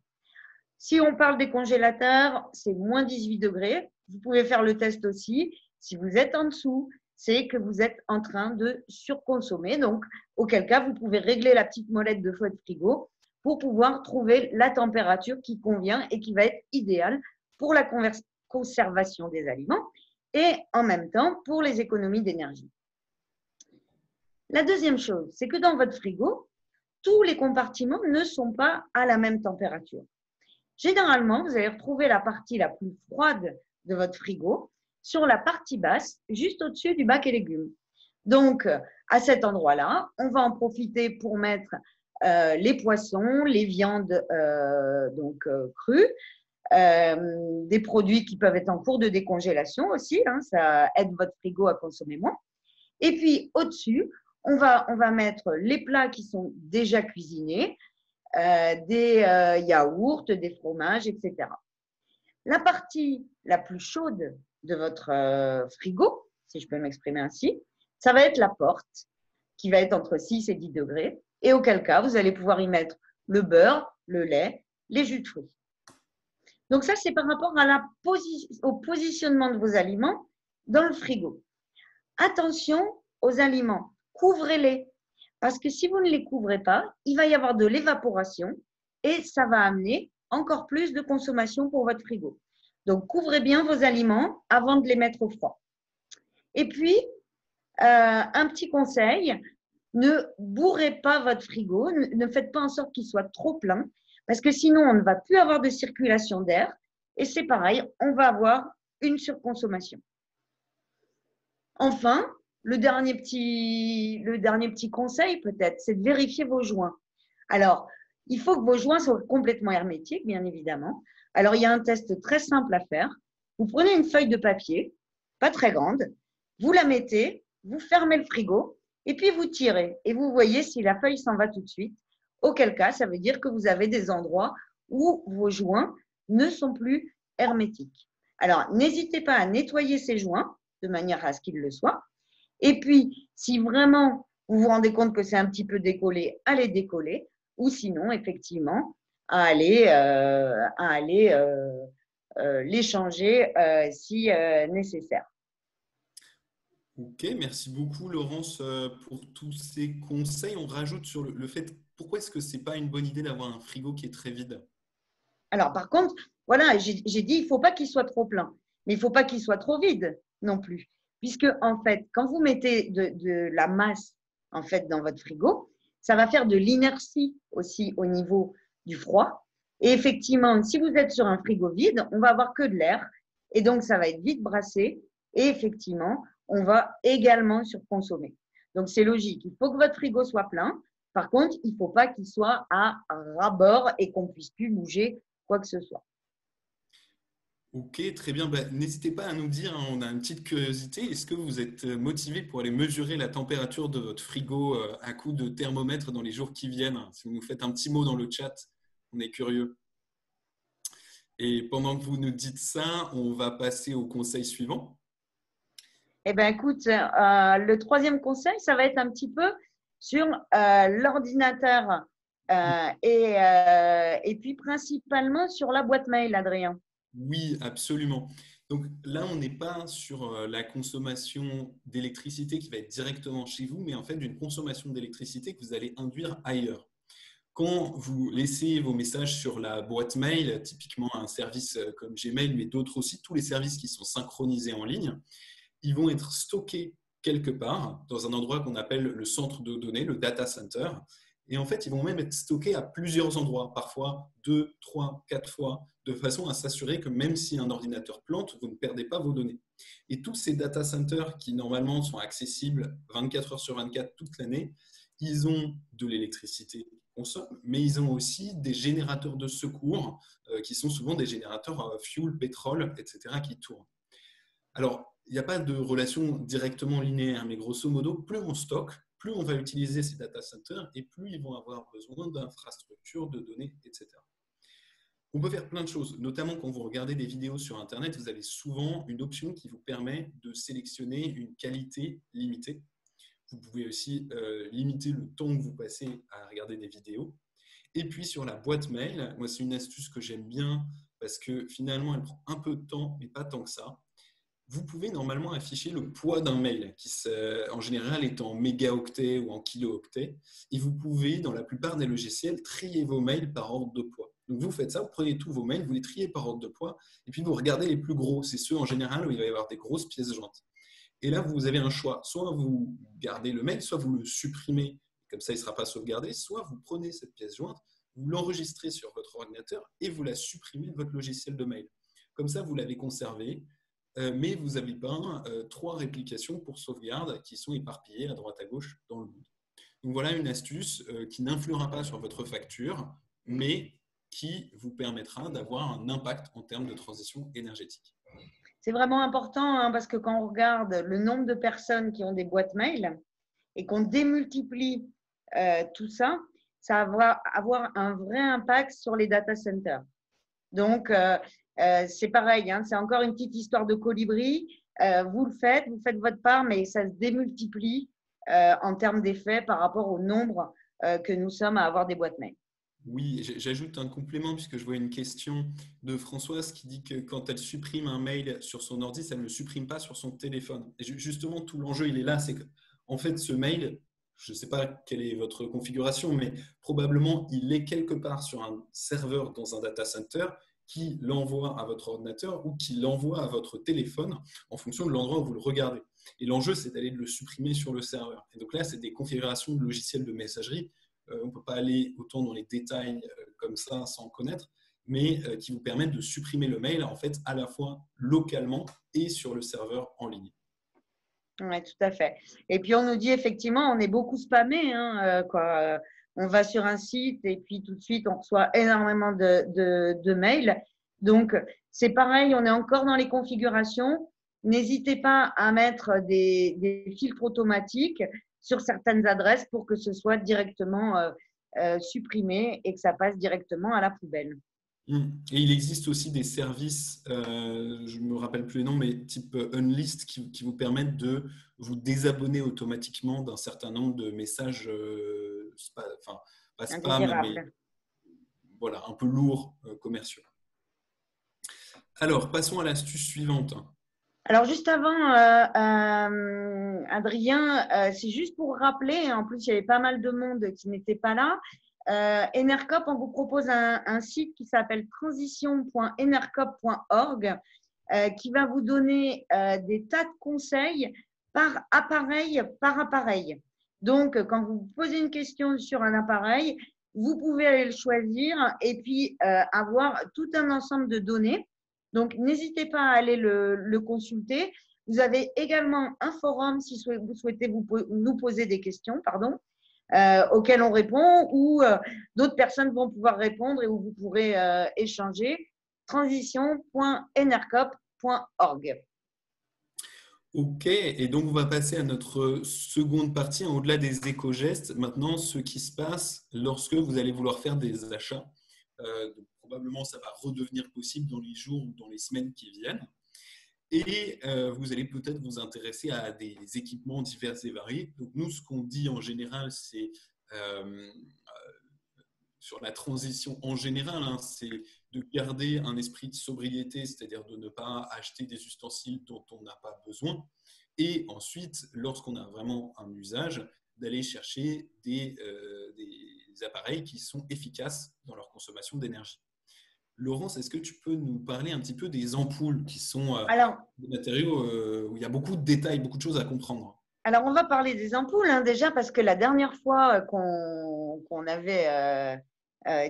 B: Si on parle des congélateurs, c'est moins 18 degrés. Vous pouvez faire le test aussi. Si vous êtes en dessous, c'est que vous êtes en train de surconsommer. Donc, auquel cas, vous pouvez régler la petite molette de votre frigo pour pouvoir trouver la température qui convient et qui va être idéale pour la conservation des aliments et en même temps pour les économies d'énergie. La deuxième chose, c'est que dans votre frigo, tous les compartiments ne sont pas à la même température. Généralement, vous allez retrouver la partie la plus froide de votre frigo sur la partie basse, juste au-dessus du bac et légumes. Donc, à cet endroit-là, on va en profiter pour mettre les poissons, les viandes crues, des produits qui peuvent être en cours de décongélation aussi, ça aide votre frigo à consommer moins. Et puis, au-dessus, on va mettre les plats qui sont déjà cuisinés, des yaourts, des fromages, etc. La partie la plus chaude de votre frigo, si je peux m'exprimer ainsi, ça va être la porte, qui va être entre 6 et 10 degrés, et auquel cas, vous allez pouvoir y mettre le beurre, le lait, les jus de fruits. Donc ça, c'est par rapport à au positionnement de vos aliments dans le frigo. Attention aux aliments, couvrez-les. Parce que si vous ne les couvrez pas, il va y avoir de l'évaporation et ça va amener encore plus de consommation pour votre frigo. Donc, couvrez bien vos aliments avant de les mettre au froid. Et puis, un petit conseil, ne bourrez pas votre frigo, ne faites pas en sorte qu'il soit trop plein, parce que sinon, on ne va plus avoir de circulation d'air et c'est pareil, on va avoir une surconsommation. Enfin, le dernier petit conseil peut-être, c'est de vérifier vos joints. Alors, il faut que vos joints soient complètement hermétiques, bien évidemment. Alors, il y a un test très simple à faire. Vous prenez une feuille de papier, pas très grande, vous la mettez, vous fermez le frigo et puis vous tirez. Et vous voyez si la feuille s'en va tout de suite. Auquel cas, ça veut dire que vous avez des endroits où vos joints ne sont plus hermétiques. Alors, n'hésitez pas à nettoyer ces joints de manière à ce qu'ils le soient. Et puis, si vraiment vous vous rendez compte que c'est un petit peu décollé, allez décoller. Ou sinon, effectivement, à aller les changer si nécessaire.
A: Ok, merci beaucoup Laurence pour tous ces conseils. On rajoute sur le fait, pourquoi est-ce que c'est pas une bonne idée d'avoir un frigo qui est très vide?
B: Alors, par contre, voilà, j'ai dit, il ne faut pas qu'il soit trop plein, mais il ne faut pas qu'il soit trop vide non plus. Puisque, en fait, quand vous mettez de la masse en fait, dans votre frigo, ça va faire de l'inertie aussi au niveau du froid. Et effectivement, si vous êtes sur un frigo vide, on va avoir que de l'air. Et donc, ça va être vite brassé. Et effectivement, on va également surconsommer. Donc, c'est logique. Il faut que votre frigo soit plein. Par contre, il ne faut pas qu'il soit à ras-bord et qu'on ne puisse plus bouger quoi que ce soit.
A: Ok, très bien. Bah, n'hésitez pas à nous dire, hein, on a une petite curiosité. Est-ce que vous êtes motivé pour aller mesurer la température de votre frigo à coup de thermomètre dans les jours qui viennent? Si vous nous faites un petit mot dans le chat, on est curieux. Et pendant que vous nous dites ça, on va passer au conseil suivant.
B: Eh bien, écoute, le troisième conseil, ça va être un petit peu sur l'ordinateur et puis principalement sur la boîte mail, Adrien.
A: Oui, absolument. Donc là, on n'est pas sur la consommation d'électricité qui va être directement chez vous, mais en fait d'une consommation d'électricité que vous allez induire ailleurs. Quand vous laissez vos messages sur la boîte mail, typiquement un service comme Gmail, mais d'autres aussi, tous les services qui sont synchronisés en ligne, ils vont être stockés quelque part dans un endroit qu'on appelle le centre de données, le data center. Et en fait, ils vont même être stockés à plusieurs endroits, parfois 2, 3, 4 fois, de façon à s'assurer que même si un ordinateur plante, vous ne perdez pas vos données. Et tous ces data centers qui normalement sont accessibles 24 heures sur 24 toute l'année, ils ont de l'électricité qu'ils consomment, mais ils ont aussi des générateurs de secours qui sont souvent des générateurs fuel, pétrole, etc. qui tournent. Alors, il n'y a pas de relation directement linéaire, mais grosso modo, plus on stocke, plus on va utiliser ces data centers et plus ils vont avoir besoin d'infrastructures, de données, etc. On peut faire plein de choses, notamment quand vous regardez des vidéos sur Internet, vous avez souvent une option qui vous permet de sélectionner une qualité limitée. Vous pouvez aussi limiter le temps que vous passez à regarder des vidéos. Et puis sur la boîte mail, moi c'est une astuce que j'aime bien parce que finalement elle prend un peu de temps, mais pas tant que ça. Vous pouvez normalement afficher le poids d'un mail, qui en général est en mégaoctets ou en kilooctets. Et vous pouvez, dans la plupart des logiciels, trier vos mails par ordre de poids. Donc vous faites ça, vous prenez tous vos mails, vous les triez par ordre de poids, et puis vous regardez les plus gros. C'est ceux en général où il va y avoir des grosses pièces jointes. Et là, vous avez un choix. Soit vous gardez le mail, soit vous le supprimez, comme ça il ne sera pas sauvegardé, soit vous prenez cette pièce jointe, vous l'enregistrez sur votre ordinateur et vous la supprimez de votre logiciel de mail. Comme ça, vous l'avez conservé, mais vous n'avez pas 3 réplications pour sauvegarde qui sont éparpillées à droite à gauche dans le monde. Donc voilà une astuce qui n'influera pas sur votre facture, mais qui vous permettra d'avoir un impact en termes de transition énergétique.
B: C'est vraiment important hein, parce que quand on regarde le nombre de personnes qui ont des boîtes mail et qu'on démultiplie tout ça, ça va avoir un vrai impact sur les data centers. Donc, c'est pareil, hein, c'est encore une petite histoire de colibri. Vous faites votre part, mais ça se démultiplie en termes d'effets par rapport au nombre que nous sommes à avoir des boîtes mail.
A: Oui, j'ajoute un complément puisque je vois une question de Françoise qui dit que quand elle supprime un mail sur son ordi, ça ne le supprime pas sur son téléphone. Et justement, tout l'enjeu, il est là, c'est que en fait, ce mail, je ne sais pas quelle est votre configuration, mais probablement il est quelque part sur un serveur dans un data center qui l'envoie à votre ordinateur ou qui l'envoie à votre téléphone en fonction de l'endroit où vous le regardez. Et l'enjeu, c'est d'aller le supprimer sur le serveur. Et donc là, c'est des configurations de logiciels de messagerie. On ne peut pas aller autant dans les détails comme ça sans connaître, mais qui vous permettent de supprimer le mail en fait à la fois localement et sur le serveur en ligne.
B: Oui, tout à fait. Et puis, on nous dit effectivement, on est beaucoup spammé. Hein, on va sur un site et puis tout de suite, on reçoit énormément de mails. Donc, c'est pareil, on est encore dans les configurations. N'hésitez pas à mettre des filtres automatiques sur certaines adresses pour que ce soit directement supprimé et que ça passe directement à la poubelle.
A: Et il existe aussi des services, je ne me rappelle plus les noms, mais type Unlist qui vous permettent de vous désabonner automatiquement d'un certain nombre de messages, enfin, pas spam, mais
B: Indésirable.
A: voilà, un peu lourds, commerciaux. Alors, passons à l'astuce suivante.
B: Alors, juste avant, Adrien, c'est juste pour rappeler, en plus, il y avait pas mal de monde qui n'était pas là. Enercop, on vous propose un site qui s'appelle transition.enercop.org qui va vous donner des tas de conseils par appareil par appareil. Donc, quand vous posez une question sur un appareil, vous pouvez aller le choisir et puis avoir tout un ensemble de données. Donc, n'hésitez pas à aller le consulter. Vous avez également un forum si vous souhaitez nous poser des questions, auxquelles on répond ou d'autres personnes vont pouvoir répondre et où vous pourrez échanger. Transition.enercop.org.
A: Ok, et donc on va passer à notre seconde partie, au-delà des éco-gestes. Maintenant, ce qui se passe lorsque vous allez vouloir faire des achats. Donc, probablement, ça va redevenir possible dans les jours ou dans les semaines qui viennent. Et vous allez peut-être vous intéresser à des équipements divers et variés. Donc nous, ce qu'on dit en général, c'est sur la transition en général, hein, c'est de garder un esprit de sobriété, c'est-à-dire de ne pas acheter des ustensiles dont on n'a pas besoin. Et ensuite, lorsqu'on a vraiment un usage, d'aller chercher des appareils qui sont efficaces dans leur consommation d'énergie. Laurence, est-ce que tu peux nous parler un petit peu des ampoules qui sont
B: Alors,
A: des matériaux où il y a beaucoup de détails, beaucoup de choses à comprendre?
B: alors, on va parler des ampoules déjà parce que la dernière fois qu'on avait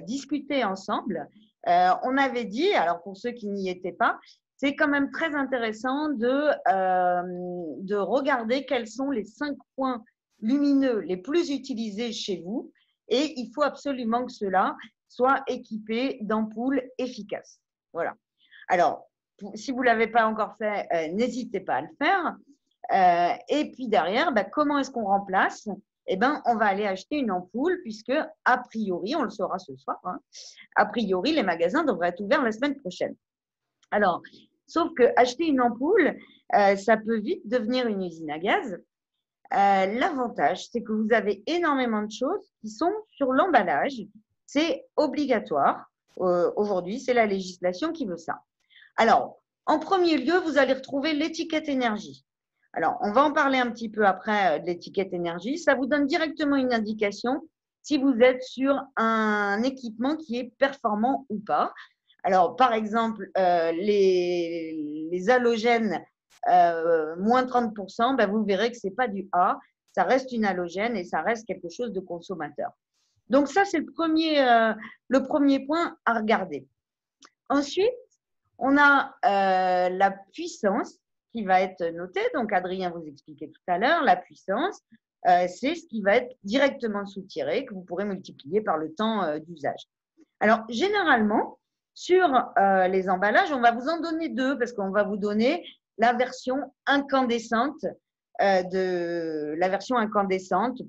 B: discuté ensemble, on avait dit, alors pour ceux qui n'y étaient pas, c'est quand même très intéressant de regarder quels sont les 5 points lumineux les plus utilisés chez vous et il faut absolument que ceux-là soient équipés d'ampoules efficaces. Voilà. Alors, si vous ne l'avez pas encore fait, n'hésitez pas à le faire. Et puis derrière, comment est-ce qu'on remplace? Eh ben, on va aller acheter une ampoule puisque, a priori, on le saura ce soir, hein, a priori, les magasins devraient être ouverts la semaine prochaine. Alors, sauf que acheter une ampoule, ça peut vite devenir une usine à gaz. L'avantage, c'est que vous avez énormément de choses qui sont sur l'emballage. C'est obligatoire. Aujourd'hui, c'est la législation qui veut ça. Alors, en premier lieu, vous allez retrouver l'étiquette énergie. Alors, on va en parler un petit peu après de l'étiquette énergie. Ça vous donne directement une indication si vous êtes sur un équipement qui est performant ou pas. Alors, par exemple, les halogènes moins 30%, vous verrez que ce n'est pas du A, ça reste une halogène et ça reste quelque chose de consommateur. Donc, ça, c'est le premier point à regarder. Ensuite, on a la puissance qui va être notée. Donc, Adrien vous expliquait tout à l'heure, la puissance, c'est ce qui va être directement soutiré, que vous pourrez multiplier par le temps d'usage. Alors, généralement, sur les emballages, on va vous en donner 2 parce qu'on va vous donner la version incandescente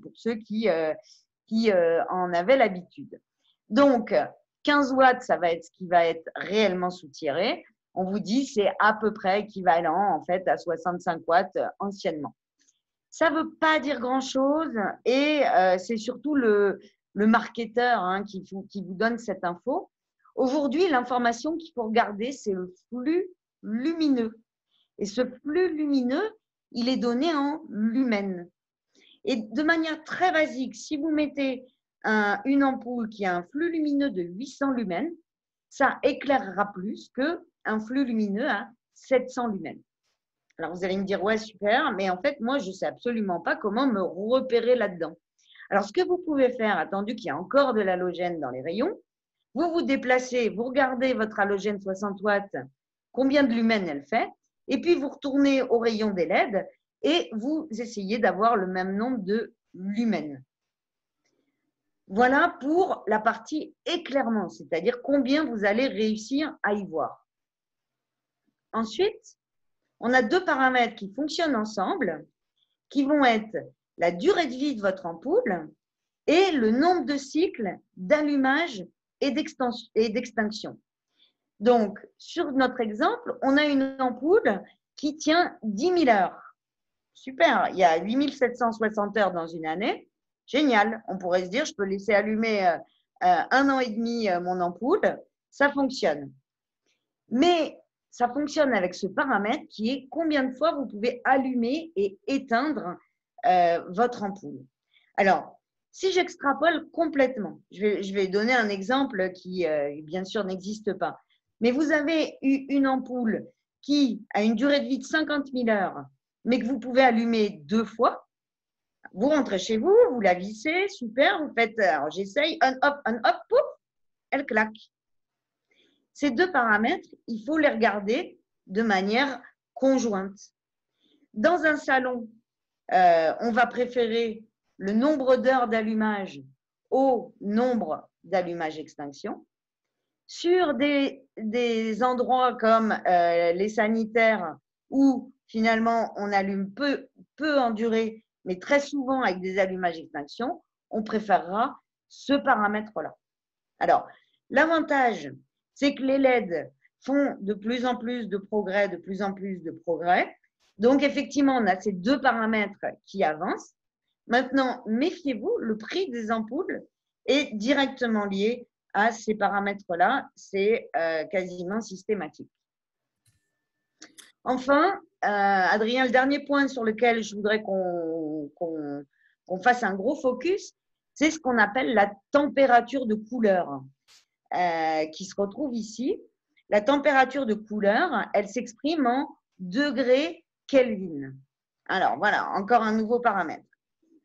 B: pour ceux qui en avaient l'habitude. Donc, 15 watts, ça va être ce qui va être réellement soutiré. On vous dit c'est à peu près équivalent en fait à 65 watts anciennement. Ça ne veut pas dire grand-chose et c'est surtout le marketeur qui vous donne cette info. Aujourd'hui, l'information qu'il faut regarder, c'est le flux lumineux. Et ce flux lumineux, il est donné en lumens. Et de manière très basique, si vous mettez une ampoule qui a un flux lumineux de 800 lumens, ça éclairera plus qu'un flux lumineux à 700 lumens. Alors, vous allez me dire, ouais, super, mais en fait, moi, je ne sais absolument pas comment me repérer là-dedans. Alors, ce que vous pouvez faire, attendu qu'il y a encore de l'halogène dans les rayons, vous vous déplacez, vous regardez votre halogène 60 watts, combien de lumens elle fait, et puis vous retournez au rayon des LED et vous essayez d'avoir le même nombre de lumens. Voilà pour la partie éclairement, c'est-à-dire combien vous allez réussir à y voir. Ensuite, on a deux paramètres qui fonctionnent ensemble, qui vont être la durée de vie de votre ampoule et le nombre de cycles d'allumage et d'extinction. Donc, sur notre exemple, on a une ampoule qui tient 10 000 heures. Super, il y a 8 760 heures dans une année. Génial, on pourrait se dire, je peux laisser allumer 1 an et demi mon ampoule, ça fonctionne. Mais ça fonctionne avec ce paramètre qui est combien de fois vous pouvez allumer et éteindre votre ampoule. Alors, si j'extrapole complètement, je vais donner un exemple qui, bien sûr, n'existe pas. Mais vous avez une ampoule qui a une durée de vie de 50 000 heures, mais que vous pouvez allumer 2 fois. Vous rentrez chez vous, vous la vissez, super, vous faites, alors j'essaye, on, off, pouf, elle claque. Ces deux paramètres, il faut les regarder de manière conjointe. Dans un salon, on va préférer le nombre d'heures d'allumage au nombre d'allumage-extinction. Sur des endroits comme les sanitaires où finalement on allume peu en durée, mais très souvent avec des allumages-extinction, on préférera ce paramètre-là. Alors, l'avantage, c'est que les LED font de plus en plus de progrès, de plus en plus de progrès. Donc, effectivement, on a ces deux paramètres qui avancent. Maintenant, méfiez-vous, le prix des ampoules est directement lié à ces paramètres-là. C'est quasiment systématique. Enfin, Adrien, le dernier point sur lequel je voudrais qu'on fasse un gros focus, c'est ce qu'on appelle la température de couleur qui se retrouve ici. La température de couleur, elle s'exprime en degrés Kelvin. Alors, voilà, encore un nouveau paramètre.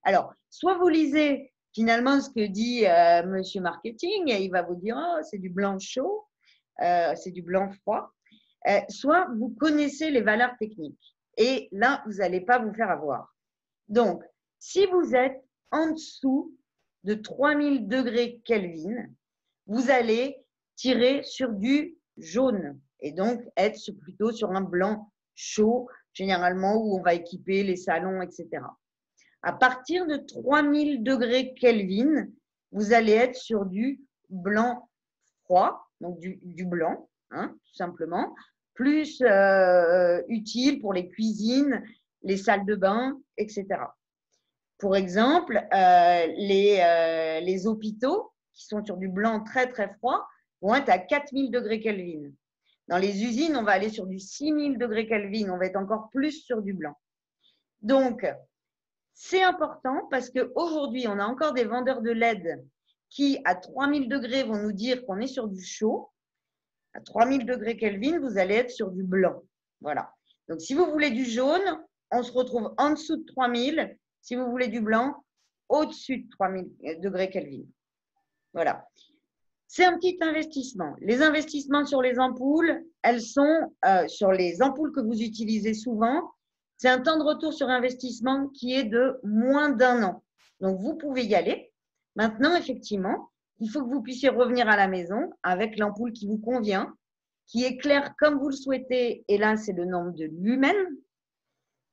B: Alors, soit vous lisez finalement ce que dit Monsieur Marketing, et il va vous dire, oh, c'est du blanc chaud, c'est du blanc froid. Soit vous connaissez les valeurs techniques. Et là, vous n'allez pas vous faire avoir. Donc, si vous êtes en dessous de 3000 degrés Kelvin, vous allez tirer sur du jaune et donc être plutôt sur un blanc chaud, généralement où on va équiper les salons, etc. À partir de 3000 degrés Kelvin, vous allez être sur du blanc froid, donc du blanc, hein, tout simplement, plus utile pour les cuisines, les salles de bain, etc. Pour exemple, les hôpitaux qui sont sur du blanc très très froid vont être à 4000 degrés Kelvin. Dans les usines, on va aller sur du 6000 degrés Kelvin, on va être encore plus sur du blanc. Donc, c'est important parce qu'aujourd'hui, on a encore des vendeurs de LED qui, à 3000 degrés, vont nous dire qu'on est sur du chaud. À 3000 degrés Kelvin, vous allez être sur du blanc. Voilà. Donc, si vous voulez du jaune, on se retrouve en dessous de 3000. Si vous voulez du blanc, au-dessus de 3000 degrés Kelvin. Voilà. C'est un petit investissement. Les investissements sur les ampoules, elles sont sur les ampoules que vous utilisez souvent. C'est un temps de retour sur investissement qui est de moins d'1 an. Donc, vous pouvez y aller. Maintenant, effectivement, il faut que vous puissiez revenir à la maison avec l'ampoule qui vous convient, qui éclaire comme vous le souhaitez. Et là, c'est le nombre de lumens,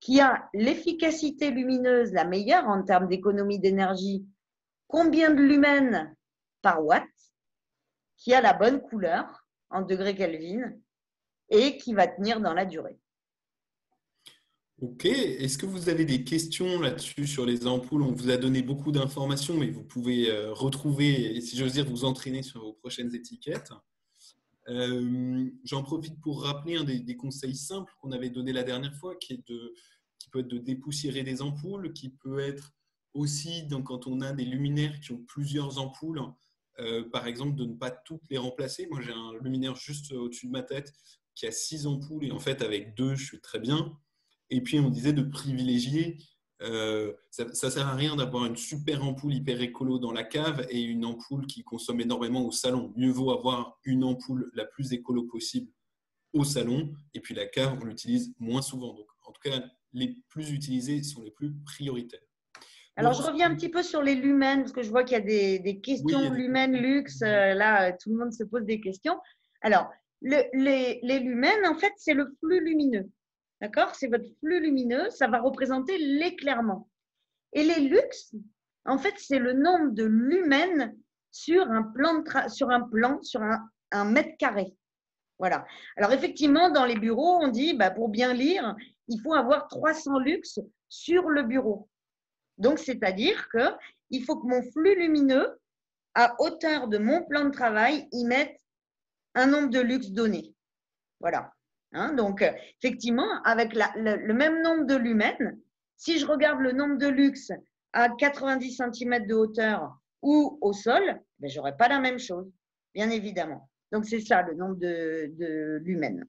B: qui a l'efficacité lumineuse la meilleure en termes d'économie d'énergie. Combien de lumens par watt, qui a la bonne couleur en degrés Kelvin et qui va tenir dans la durée.
A: Ok, est-ce que vous avez des questions là-dessus sur les ampoules? On vous a donné beaucoup d'informations, mais vous pouvez retrouver, et si j'ose dire, vous entraîner sur vos prochaines étiquettes. J'en profite pour rappeler un des conseils simples qu'on avait donné la dernière fois, qui peut être de dépoussiérer des ampoules, qui peut être aussi, donc, quand on a des luminaires qui ont plusieurs ampoules, par exemple, de ne pas toutes les remplacer. Moi, j'ai un luminaire juste au-dessus de ma tête qui a 6 ampoules, et en fait, avec 2, je suis très bien. Et puis, on disait de privilégier. Ça ne sert à rien d'avoir une super ampoule hyper écolo dans la cave et une ampoule qui consomme énormément au salon. Mieux vaut avoir une ampoule la plus écolo possible au salon, et puis la cave, on l'utilise moins souvent. Donc, en tout cas, les plus utilisés sont les plus prioritaires.
B: Alors, je reviens un petit peu sur les lumens, parce que je vois qu'il y a des
A: Oui, il y
B: questions
A: a des
B: lumens, lux. Là, tout le monde se pose des questions. Alors, les lumens, en fait, c'est le flux lumineux. D'accord? C'est votre flux lumineux. Ça va représenter l'éclairement. Et les lux, en fait, c'est le nombre de lumens sur un un mètre carré. Voilà. Alors, effectivement, dans les bureaux, on dit, bah, pour bien lire, il faut avoir 300 lux sur le bureau. Donc, c'est-à-dire qu'il faut que mon flux lumineux, à hauteur de mon plan de travail, y mette un nombre de lux donné. Voilà. Hein, donc, effectivement, avec le même nombre de lumens, si je regarde le nombre de lux à 90 cm de hauteur ou au sol, ben, je n'aurai pas la même chose, bien évidemment. Donc, c'est ça le nombre de lumens.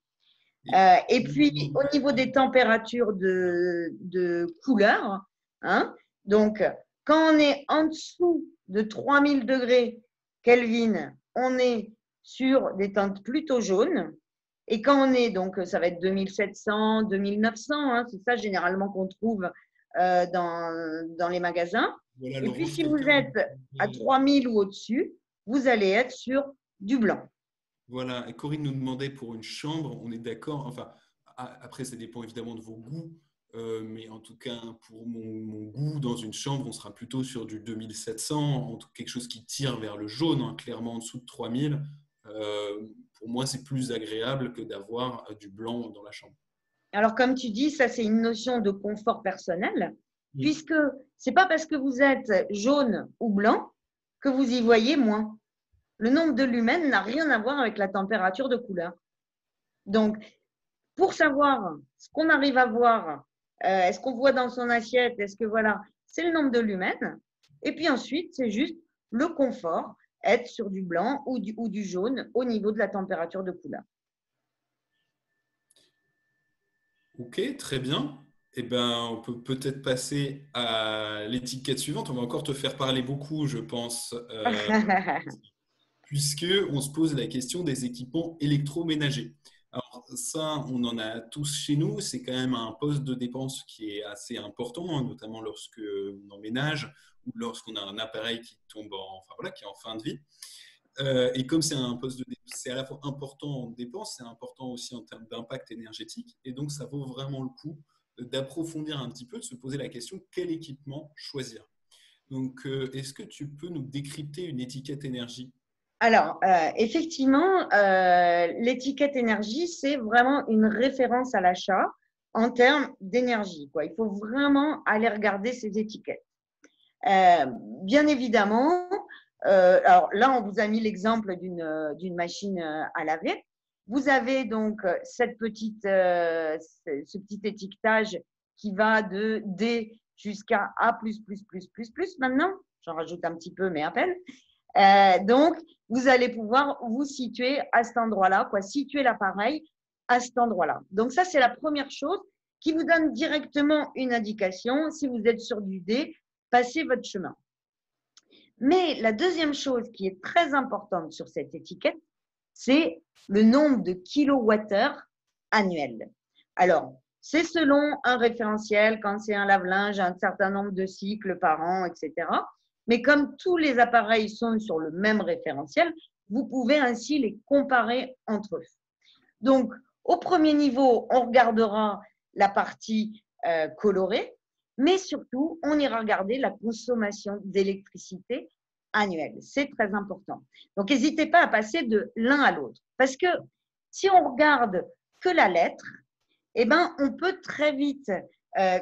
B: Et puis, au niveau des températures de couleur, hein, donc, quand on est en dessous de 3000 degrés Kelvin, on est sur des teintes plutôt jaunes. Et quand on est, donc, ça va être 2700, 2900, hein, c'est ça généralement qu'on trouve dans les magasins.
A: voilà,
B: Et
A: le
B: puis,
A: rouge
B: si vous
A: quelqu'un.
B: êtes à 3000 ou au-dessus, vous allez être sur du blanc.
A: Voilà, et Corinne nous demandait pour une chambre, on est d'accord, enfin, après ça dépend évidemment de vos goûts, mais en tout cas pour mon goût dans une chambre, on sera plutôt sur du 2700, quelque chose qui tire vers le jaune, hein, clairement en dessous de 3000. Pour moi, c'est plus agréable que d'avoir du blanc dans la chambre.
B: Alors, comme tu dis, ça, c'est une notion de confort personnel,
A: Mm.
B: puisque c'est pas parce que vous êtes jaune ou blanc que vous y voyez moins. Le nombre de lumens n'a rien à voir avec la température de couleur. Donc, pour savoir ce qu'on arrive à voir, est-ce qu'on voit dans son assiette, est-ce que voilà, c'est le nombre de lumens. Et puis ensuite, c'est juste le confort, être sur du blanc ou du jaune au niveau de la température de couleur.
A: Ok, très bien. Eh ben, on peut peut-être passer à l'étiquette suivante. On va encore te faire parler beaucoup, je pense, puisque on se pose la question des équipements électroménagers. Alors ça, on en a tous chez nous. C'est quand même un poste de dépense qui est assez important, hein, notamment lorsque on emménage ou lorsqu'on a un appareil qui tombe enfin voilà, qui est en fin de vie. Et comme c'est un poste c'est à la fois important en dépenses, c'est important aussi en termes d'impact énergétique. Et donc, ça vaut vraiment le coup d'approfondir un petit peu, de se poser la question quel équipement choisir. Donc, est-ce que tu peux nous décrypter une étiquette énergie?
B: Alors, effectivement, l'étiquette énergie, c'est vraiment une référence à l'achat en termes d'énergie, quoi. Il faut vraiment aller regarder ces étiquettes. Bien évidemment, alors là, on vous a mis l'exemple d'une machine à laver. Vous avez donc ce petit étiquetage qui va de D jusqu'à A+++++. Maintenant, j'en rajoute un petit peu, mais à peine. Donc, vous allez pouvoir vous situer à cet endroit-là, quoi, situer l'appareil à cet endroit-là. Donc, ça, c'est la première chose qui vous donne directement une indication. Si vous êtes sur du D, passez votre chemin. Mais la deuxième chose qui est très importante sur cette étiquette, c'est le nombre de kilowattheures annuels. Alors, c'est selon un référentiel, quand c'est un lave-linge, un certain nombre de cycles par an, etc. Mais comme tous les appareils sont sur le même référentiel, vous pouvez ainsi les comparer entre eux. Donc, au premier niveau, on regardera la partie colorée, mais surtout, on ira regarder la consommation d'électricité annuelle. C'est très important. Donc, n'hésitez pas à passer de l'un à l'autre. Parce que si on regarde que la lettre, eh ben, on peut très vite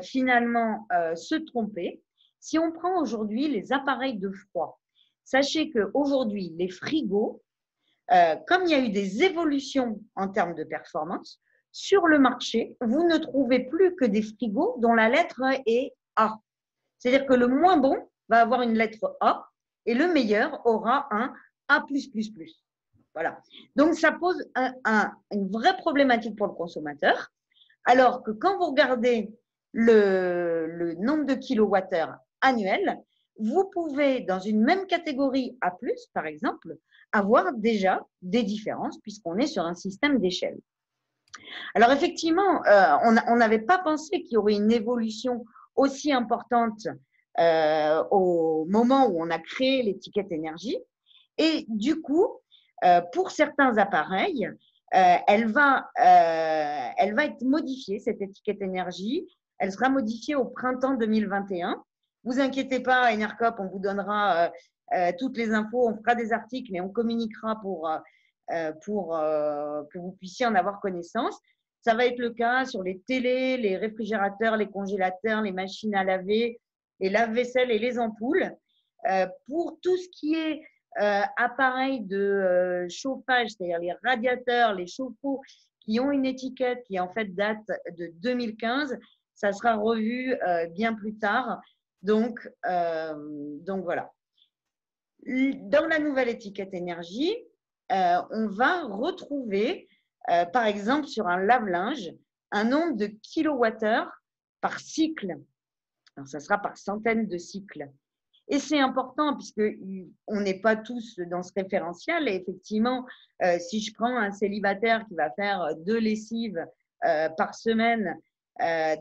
B: finalement se tromper. Si on prend aujourd'hui les appareils de froid, sachez qu'aujourd'hui, les frigos, comme il y a eu des évolutions en termes de performance, sur le marché, vous ne trouvez plus que des frigos dont la lettre est A. C'est-à-dire que le moins bon va avoir une lettre A et le meilleur aura un A+++. Voilà. Donc, ça pose une vraie problématique pour le consommateur. Alors que quand vous regardez le nombre de kilowattheures annuels, vous pouvez, dans une même catégorie A+, par exemple, avoir déjà des différences puisqu'on est sur un système d'échelle. Alors effectivement, on n'avait pas pensé qu'il y aurait une évolution aussi importante au moment où on a créé l'étiquette énergie. Et du coup, pour certains appareils, elle va être modifiée, cette étiquette énergie. Elle sera modifiée au printemps 2021. Vous inquiétez pas, Enercop, on vous donnera toutes les infos, on fera des articles et on communiquera pour que vous puissiez en avoir connaissance. Ça va être le cas sur les télés, les réfrigérateurs, les congélateurs, les machines à laver, les lave-vaisselle et les ampoules. Pour tout ce qui est appareils de chauffage, c'est-à-dire les radiateurs, les chauffe-eau, qui ont une étiquette qui en fait date de 2015, ça sera revu bien plus tard. Donc voilà. Dans la nouvelle étiquette énergie, on va retrouver, par exemple, sur un lave-linge, un nombre de kilowattheures par cycle. Alors, ça sera par centaines de cycles. Et c'est important puisqu'on n'est pas tous dans ce référentiel. Et effectivement, si je prends un célibataire qui va faire 2 lessives par semaine,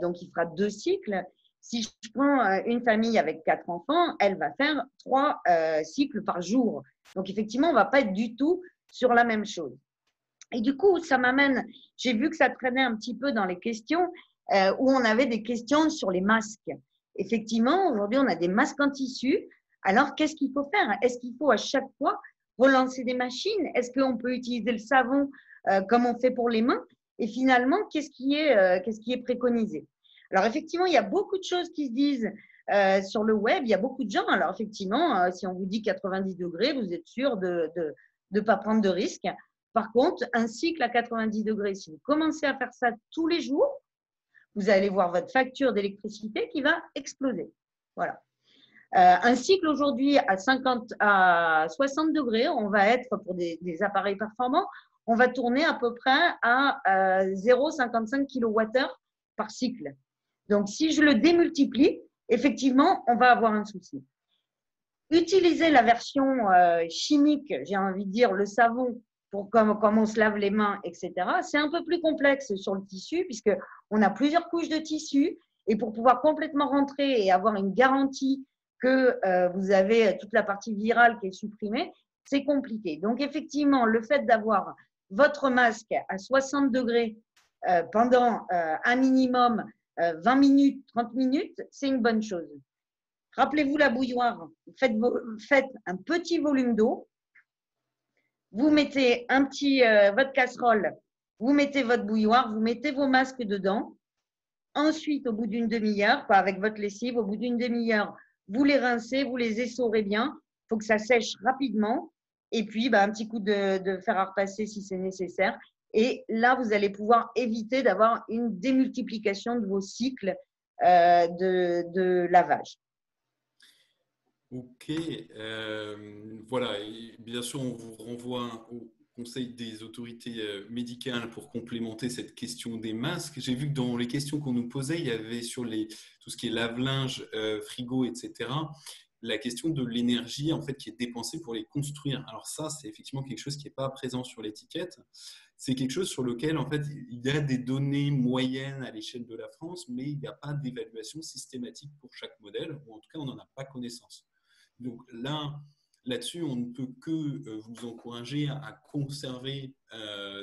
B: donc il fera 2 cycles. Si je prends une famille avec 4 enfants, elle va faire 3 cycles par jour. Donc effectivement, on ne va pas être du tout sur la même chose. Et du coup, ça m'amène, j'ai vu que ça traînait un petit peu dans les questions, où on avait des questions sur les masques. Effectivement, aujourd'hui, on a des masques en tissu. Alors, qu'est-ce qu'il faut faire? Est-ce qu'il faut à chaque fois relancer des machines? Est-ce qu'on peut utiliser le savon comme on fait pour les mains? Et finalement, qu'est-ce qui est préconisé? Alors, effectivement, il y a beaucoup de choses qui se disent sur le web. Il y a beaucoup de gens. Alors, effectivement, si on vous dit 90 degrés, vous êtes sûr de ne pas prendre de risques. Par contre, un cycle à 90 degrés, si vous commencez à faire ça tous les jours, vous allez voir votre facture d'électricité qui va exploser. Voilà. Un cycle aujourd'hui à 60 degrés, on va être pour des appareils performants, on va tourner à peu près à 0,55 kWh par cycle. Donc, si je le démultiplie, effectivement, on va avoir un souci. Utiliser la version chimique, j'ai envie de dire le savon, pour comme on se lave les mains, etc. C'est un peu plus complexe sur le tissu puisqu'on a plusieurs couches de tissu et pour pouvoir complètement rentrer et avoir une garantie que vous avez toute la partie virale qui est supprimée, c'est compliqué. Donc, effectivement, le fait d'avoir votre masque à 60 degrés pendant un minimum 20 minutes, 30 minutes, c'est une bonne chose. Rappelez-vous la bouilloire, faites un petit volume d'eau. Vous mettez votre casserole, vous mettez votre bouilloire, vous mettez vos masques dedans. Ensuite, au bout d'une demi-heure, avec votre lessive, au bout d'une demi-heure, vous les rincez, vous les essorez bien. Il faut que ça sèche rapidement. Et puis, un petit coup de fer à repasser si c'est nécessaire. Et là, vous allez pouvoir éviter d'avoir une démultiplication de vos cycles de lavage.
A: Ok, voilà. Et bien sûr, on vous renvoie au conseil des autorités médicales pour complémenter cette question des masques. J'ai vu que dans les questions qu'on nous posait, il y avait sur tout ce qui est lave-linge, frigo, etc., la question de l'énergie en fait qui est dépensée pour les construire. Alors ça, c'est effectivement quelque chose qui n'est pas présent sur l'étiquette. C'est quelque chose sur lequel en fait il y a des données moyennes à l'échelle de la France, mais il n'y a pas d'évaluation systématique pour chaque modèle, ou en tout cas on n'en a pas connaissance. Donc là-dessus, on ne peut que vous encourager à conserver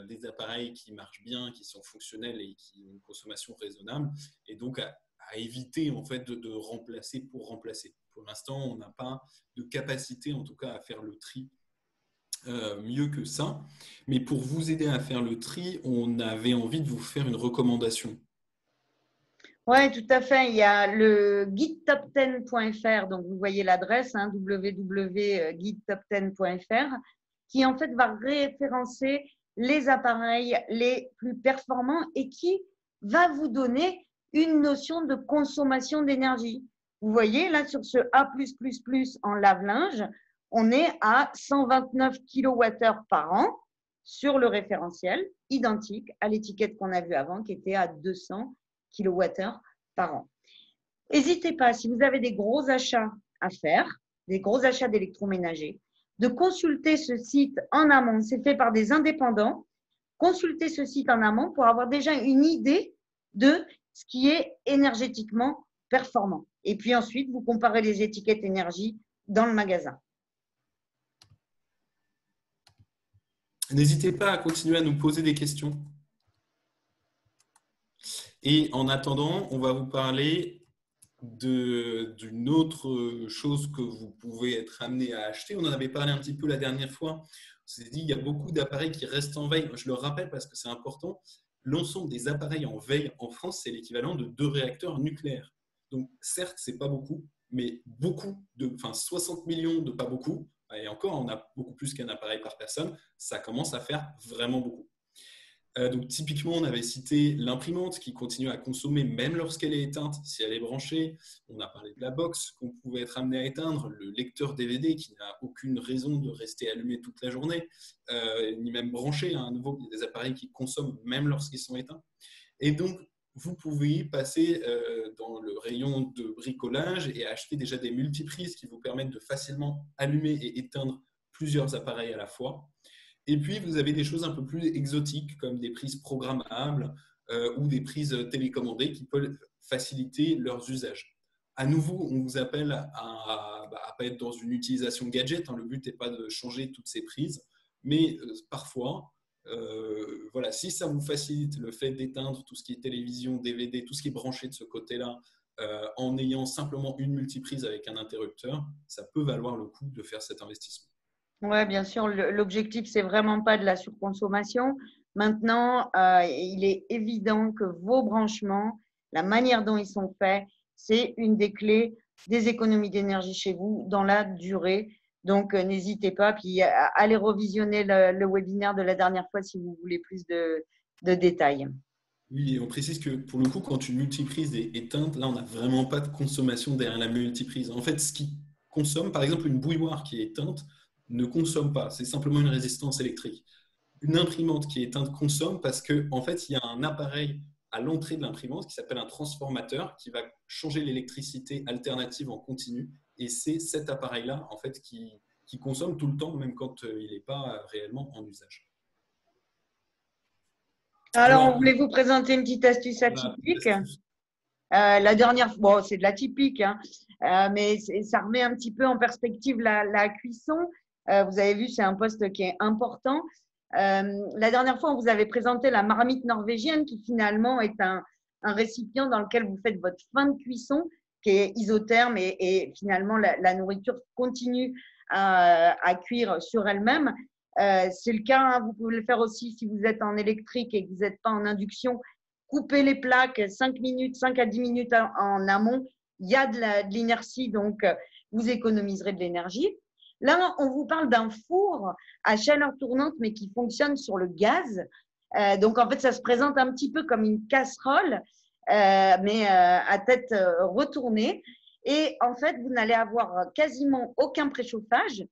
A: des appareils qui marchent bien, qui sont fonctionnels et qui ont une consommation raisonnable, et donc à éviter en fait de remplacer pour remplacer. Pour l'instant, on n'a pas de capacité, en tout cas, à faire le tri mieux que ça. Mais pour vous aider à faire le tri, on avait envie de vous faire une recommandation.
B: Oui, tout à fait. Il y a le guidetop10.fr, donc vous voyez l'adresse, www.guidetop10.fr, qui en fait va référencer les appareils les plus performants et qui va vous donner une notion de consommation d'énergie. Vous voyez, là, sur ce A++ en lave-linge, on est à 129 kWh par an sur le référentiel, identique à l'étiquette qu'on a vue avant, qui était à 200 kWh par an. N'hésitez pas, si vous avez des gros achats à faire, des gros achats d'électroménager, de consulter ce site en amont. C'est fait par des indépendants. Consultez ce site en amont pour avoir déjà une idée de ce qui est énergétiquement performant. Et puis ensuite, vous comparez les étiquettes énergie dans le magasin.
A: N'hésitez pas à continuer à nous poser des questions. Et en attendant, on va vous parler d'une autre chose que vous pouvez être amené à acheter. On en avait parlé un petit peu la dernière fois. On s'est dit, il y a beaucoup d'appareils qui restent en veille. Je le rappelle parce que c'est important. L'ensemble des appareils en veille en France, c'est l'équivalent de 2 réacteurs nucléaires. Donc, certes, ce n'est pas beaucoup, mais beaucoup, 60 millions de pas beaucoup. Et encore, on a beaucoup plus qu'un appareil par personne. Ça commence à faire vraiment beaucoup. Donc, typiquement, on avait cité l'imprimante qui continue à consommer même lorsqu'elle est éteinte, si elle est branchée. On a parlé de la box qu'on pouvait être amené à éteindre, le lecteur DVD qui n'a aucune raison de rester allumé toute la journée, ni même branché. À nouveau, il y a des appareils qui consomment même lorsqu'ils sont éteints. Et donc, vous pouvez passer dans le rayon de bricolage et acheter déjà des multiprises qui vous permettent de facilement allumer et éteindre plusieurs appareils à la fois. Et puis, vous avez des choses un peu plus exotiques, comme des prises programmables ou des prises télécommandées qui peuvent faciliter leurs usages. À nouveau, on vous appelle à pas être dans une utilisation gadget. Le but n'est pas de changer toutes ces prises, mais parfois, voilà, si ça vous facilite le fait d'éteindre tout ce qui est télévision, DVD, tout ce qui est branché de ce côté-là, en ayant simplement une multiprise avec un interrupteur, ça peut valoir le coup de faire cet investissement.
B: Oui, bien sûr, l'objectif, c'est vraiment pas de la surconsommation. Maintenant, il est évident que vos branchements, la manière dont ils sont faits, c'est une des clés des économies d'énergie chez vous dans la durée. Donc, n'hésitez pas, puis allez revisionner le webinaire de la dernière fois si vous voulez plus de détails.
A: Oui, et on précise que pour le coup, quand une multiprise est éteinte, là, on n'a vraiment pas de consommation derrière la multiprise. En fait, ce qui consomme, par exemple, une bouilloire qui est éteinte, ne consomme pas. C'est simplement une résistance électrique. Une imprimante qui est éteinte consomme parce qu'en fait, il y a un appareil à l'entrée de l'imprimante qui s'appelle un transformateur qui va changer l'électricité alternative en continu. Et c'est cet appareil-là, en fait, qui consomme tout le temps, même quand il n'est pas réellement en usage.
B: Alors, on voulait vous présenter une petite astuce atypique. La dernière, bon, c'est de la typique, hein, mais ça remet un petit peu en perspective la cuisson. Vous avez vu, c'est un poste qui est important. La dernière fois, on vous avait présenté la marmite norvégienne qui finalement est un récipient dans lequel vous faites votre fin de cuisson qui est isotherme et finalement la nourriture continue à cuire sur elle-même. C'est le cas, hein, vous pouvez le faire aussi si vous êtes en électrique et que vous n'êtes pas en induction. Coupez les plaques 5 à 10 minutes en amont. Il y a de l'inertie, donc vous économiserez de l'énergie. Là, on vous parle d'un four à chaleur tournante, mais qui fonctionne sur le gaz. Donc, en fait, ça se présente un petit peu comme une casserole, mais à tête retournée. Et en fait, vous n'allez avoir quasiment aucun préchauffage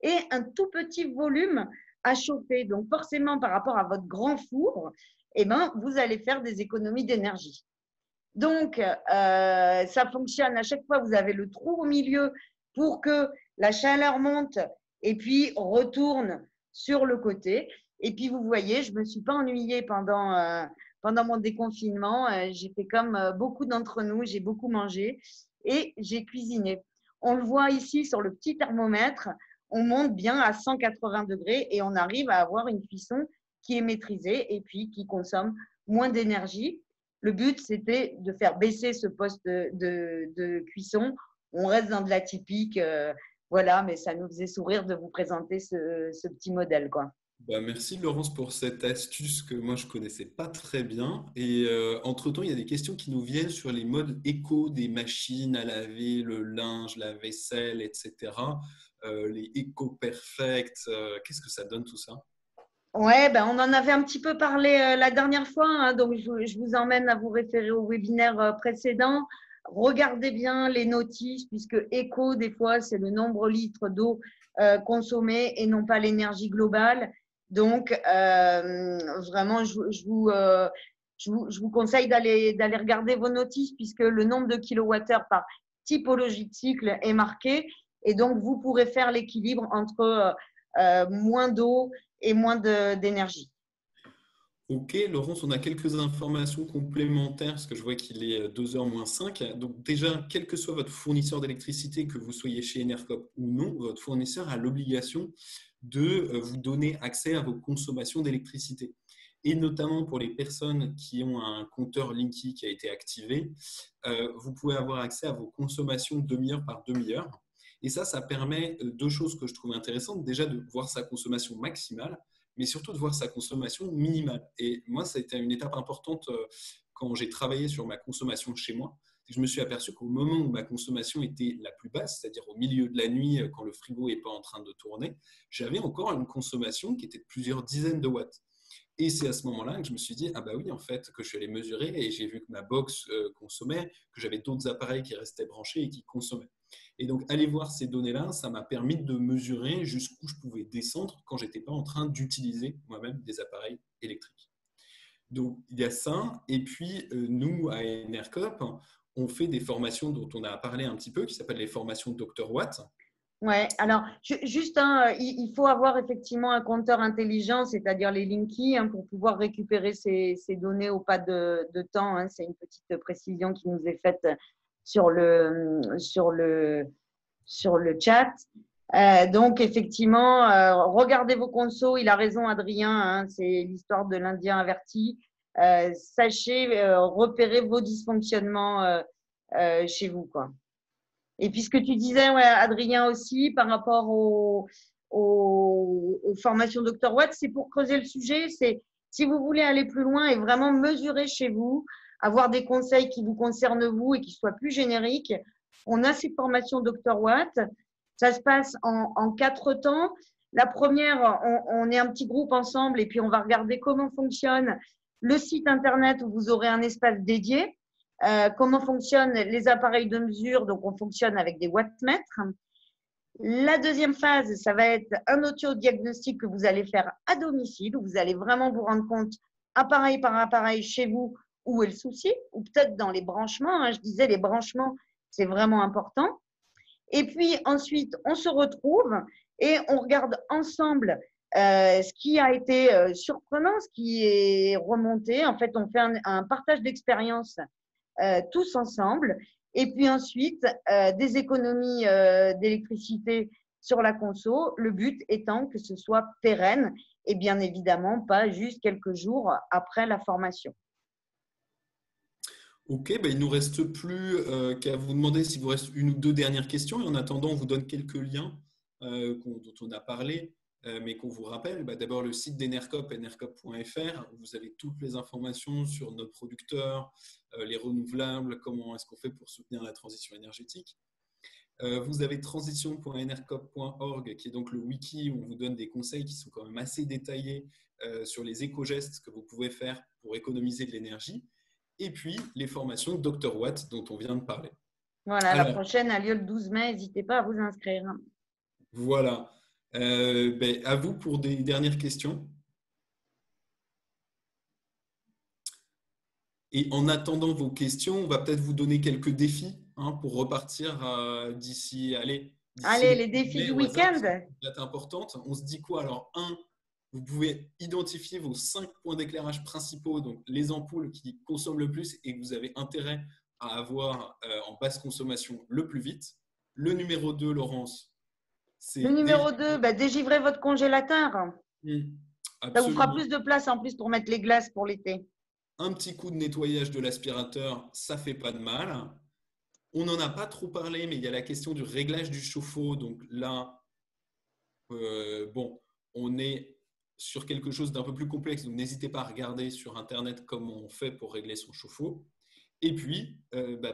B: et un tout petit volume à chauffer. Donc, forcément, par rapport à votre grand four, eh ben, vous allez faire des économies d'énergie. Donc, ça fonctionne à chaque fois, vous avez le trou au milieu pour que la chaleur monte et puis retourne sur le côté. Et puis, vous voyez, je ne me suis pas ennuyée pendant mon déconfinement. J'ai fait comme beaucoup d'entre nous, j'ai beaucoup mangé et j'ai cuisiné. On le voit ici sur le petit thermomètre, on monte bien à 180 degrés et on arrive à avoir une cuisson qui est maîtrisée et puis qui consomme moins d'énergie. Le but, c'était de faire baisser ce poste de cuisson. On reste dans de la typique, voilà, mais ça nous faisait sourire de vous présenter ce petit modèle, quoi.
A: Merci Laurence pour cette astuce que moi je connaissais pas très bien. Et entre-temps, il y a des questions qui nous viennent sur les modes éco des machines à laver, le linge, la vaisselle, etc. Les éco-perfect, qu'est-ce que ça donne tout ça?
B: Ouais, ben on en avait un petit peu parlé la dernière fois, hein, donc je vous emmène à vous référer au webinaire précédent. Regardez bien les notices, puisque éco, des fois, c'est le nombre de litres d'eau consommée et non pas l'énergie globale. Donc, vraiment, je vous conseille d'aller regarder vos notices, puisque le nombre de kilowattheures par typologie de cycle est marqué. Et donc, vous pourrez faire l'équilibre entre moins d'eau et moins d'énergie.
A: Ok, Laurence, on a quelques informations complémentaires parce que je vois qu'il est 2h moins 5. Donc déjà, quel que soit votre fournisseur d'électricité, que vous soyez chez Enercop ou non, votre fournisseur a l'obligation de vous donner accès à vos consommations d'électricité. Et notamment pour les personnes qui ont un compteur Linky qui a été activé, vous pouvez avoir accès à vos consommations demi-heure par demi-heure. Et ça permet deux choses que je trouve intéressantes. Déjà de voir sa consommation maximale, mais surtout de voir sa consommation minimale. Et moi, ça a été une étape importante quand j'ai travaillé sur ma consommation chez moi. Je me suis aperçu qu'au moment où ma consommation était la plus basse, c'est-à-dire au milieu de la nuit, quand le frigo n'est pas en train de tourner, j'avais encore une consommation qui était de plusieurs dizaines de watts. Et c'est à ce moment-là que je me suis dit, ah bah oui, en fait, que je suis allé mesurer et j'ai vu que ma box consommait, que j'avais d'autres appareils qui restaient branchés et qui consommaient. Et donc, aller voir ces données-là, ça m'a permis de mesurer jusqu'où je pouvais descendre quand je n'étais pas en train d'utiliser moi-même des appareils électriques. Donc, il y a ça. Et puis, nous, à Enercop, on fait des formations dont on a parlé un petit peu, qui s'appellent les formations Dr Watt.
B: Ouais, alors juste, il faut avoir effectivement un compteur intelligent, c'est-à-dire les Linky, pour pouvoir récupérer ces données au pas de temps. C'est une petite précision qui nous est faite sur le chat. Donc, effectivement, regardez vos consos. Il a raison, Adrien, c'est l'histoire de l'Indien averti. Sachez repérer vos dysfonctionnements chez vous, quoi. Et puis, ce que tu disais, ouais, Adrien aussi, par rapport aux formations Dr Watt, c'est pour creuser le sujet. C'est si vous voulez aller plus loin et vraiment mesurer chez vous, avoir des conseils qui vous concernent vous et qui soient plus génériques, on a ces formations Dr Watt. Ça se passe en 4 temps. La première, on est un petit groupe ensemble et puis on va regarder comment fonctionne le site internet où vous aurez un espace dédié. Comment fonctionnent les appareils de mesure. Donc, on fonctionne avec des wattmètres. La deuxième phase, ça va être un auto-diagnostic que vous allez faire à domicile, où vous allez vraiment vous rendre compte, appareil par appareil, chez vous, où est le souci, ou peut-être dans les branchements. Je disais, les branchements, c'est vraiment important. Et puis, ensuite, on se retrouve et on regarde ensemble ce qui a été surprenant, ce qui est remonté. En fait, on fait un partage d'expérience tous ensemble. Et puis ensuite, des économies d'électricité sur la conso, le but étant que ce soit pérenne et bien évidemment pas juste quelques jours après la formation.
A: Ok, ben il ne nous reste plus qu'à vous demander s'il vous reste une ou deux dernières questions. Et en attendant, on vous donne quelques liens dont on a parlé, mais qu'on vous rappelle. Ben, d'abord, le site d'Enercop, enercop.fr, où vous avez toutes les informations sur nos producteurs, les renouvelables, comment est-ce qu'on fait pour soutenir la transition énergétique. Vous avez transition.enercop.org, qui est donc le wiki où on vous donne des conseils qui sont quand même assez détaillés sur les éco-gestes que vous pouvez faire pour économiser de l'énergie. Et puis, les formations Dr Watt dont on vient de parler.
B: Voilà, la
A: Alors,
B: prochaine a lieu le 12 mai. N'hésitez pas à vous inscrire.
A: voilà. Ben, à vous pour des dernières questions. Et en attendant vos questions, on va peut-être vous donner quelques défis pour repartir d'ici
B: Allez,
A: le
B: les
A: 12
B: défis
A: mai
B: du
A: au hasard, parce que
B: week-end.
A: c'est une date importante. On se dit quoi? Alors, vous pouvez identifier vos 5 points d'éclairage principaux, donc les ampoules qui consomment le plus et que vous avez intérêt à avoir en basse consommation le plus vite. Le numéro 2, Laurence,
B: Le
A: c'est
B: numéro 2, dégivrez votre congélateur. Ça vous fera
A: Absolument.
B: plus de place en plus pour mettre les glaces pour l'été.
A: Un petit coup de nettoyage de l'aspirateur, ça fait pas de mal. On n'en a pas trop parlé, mais il y a la question du réglage du chauffe-eau. Donc là, bon, on est sur quelque chose d'un peu plus complexe. Donc n'hésitez pas à regarder sur Internet comment on fait pour régler son chauffe-eau. Et puis,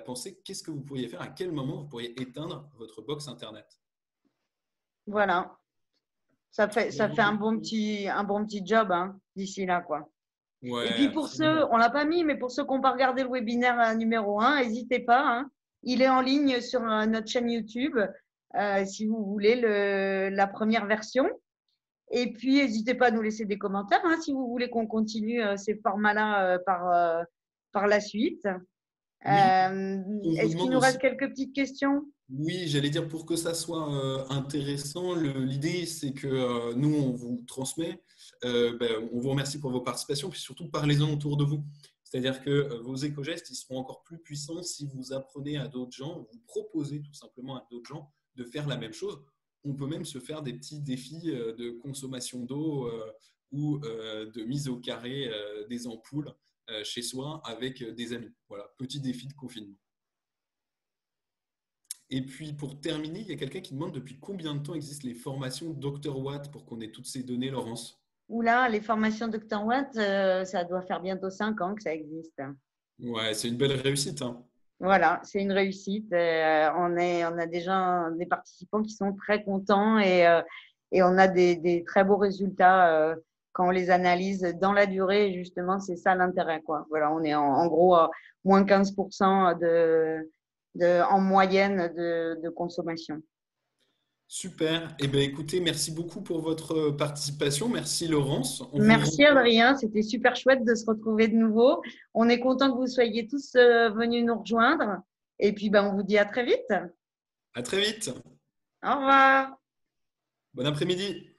A: pensez qu'est-ce que vous pourriez faire, à quel moment vous pourriez éteindre votre box Internet.
B: Voilà. Ça fait un bon petit job d'ici là, quoi. Et
A: Ouais,
B: puis pour ceux,
A: absolument.
B: on l'a pas mis, mais pour ceux qui n'ont pas regardé le webinaire numéro 1, n'hésitez pas. Il est en ligne sur notre chaîne YouTube, si vous voulez la première version. Et puis, n'hésitez pas à nous laisser des commentaires si vous voulez qu'on continue ces formats-là par la suite.
A: Oui, on vous
B: Est-ce qu'il
A: demande
B: nous reste
A: aussi.
B: quelques petites questions?
A: Oui, j'allais dire pour que ça soit intéressant, l'idée c'est que nous on vous transmet on vous remercie pour vos participations, puis surtout parlez-en autour de vous. C'est-à-dire que vos éco-gestes, ils seront encore plus puissants si vous apprenez à d'autres gens, vous proposez tout simplement à d'autres gens de faire la même chose. On peut même se faire des petits défis de consommation d'eau ou de mise au carré des ampoules chez soi avec des amis. Voilà, petit défi de confinement. Et puis, pour terminer, il y a quelqu'un qui demande depuis combien de temps existent les formations Dr Watt pour qu'on ait toutes ces données, Laurence?
B: Oula, les formations Dr Watt, ça doit faire bientôt 5 ans que ça existe.
A: Ouais, c'est une belle réussite, hein.
B: Voilà, c'est une réussite. On a déjà des participants qui sont très contents et on a des très beaux résultats quand on les analyse dans la durée. Et justement, c'est ça l'intérêt, quoi. Voilà, on est en gros à moins 15% en moyenne de consommation.
A: Super. Eh bien, écoutez, merci beaucoup pour votre participation. Merci, Laurence. On vous
B: Merci
A: renvoie.
B: Adrien, c'était super chouette de se retrouver de nouveau. On est content que vous soyez tous venus nous rejoindre. Et puis, ben, on vous dit à très vite.
A: À très vite.
B: Au revoir.
A: Bon après-midi.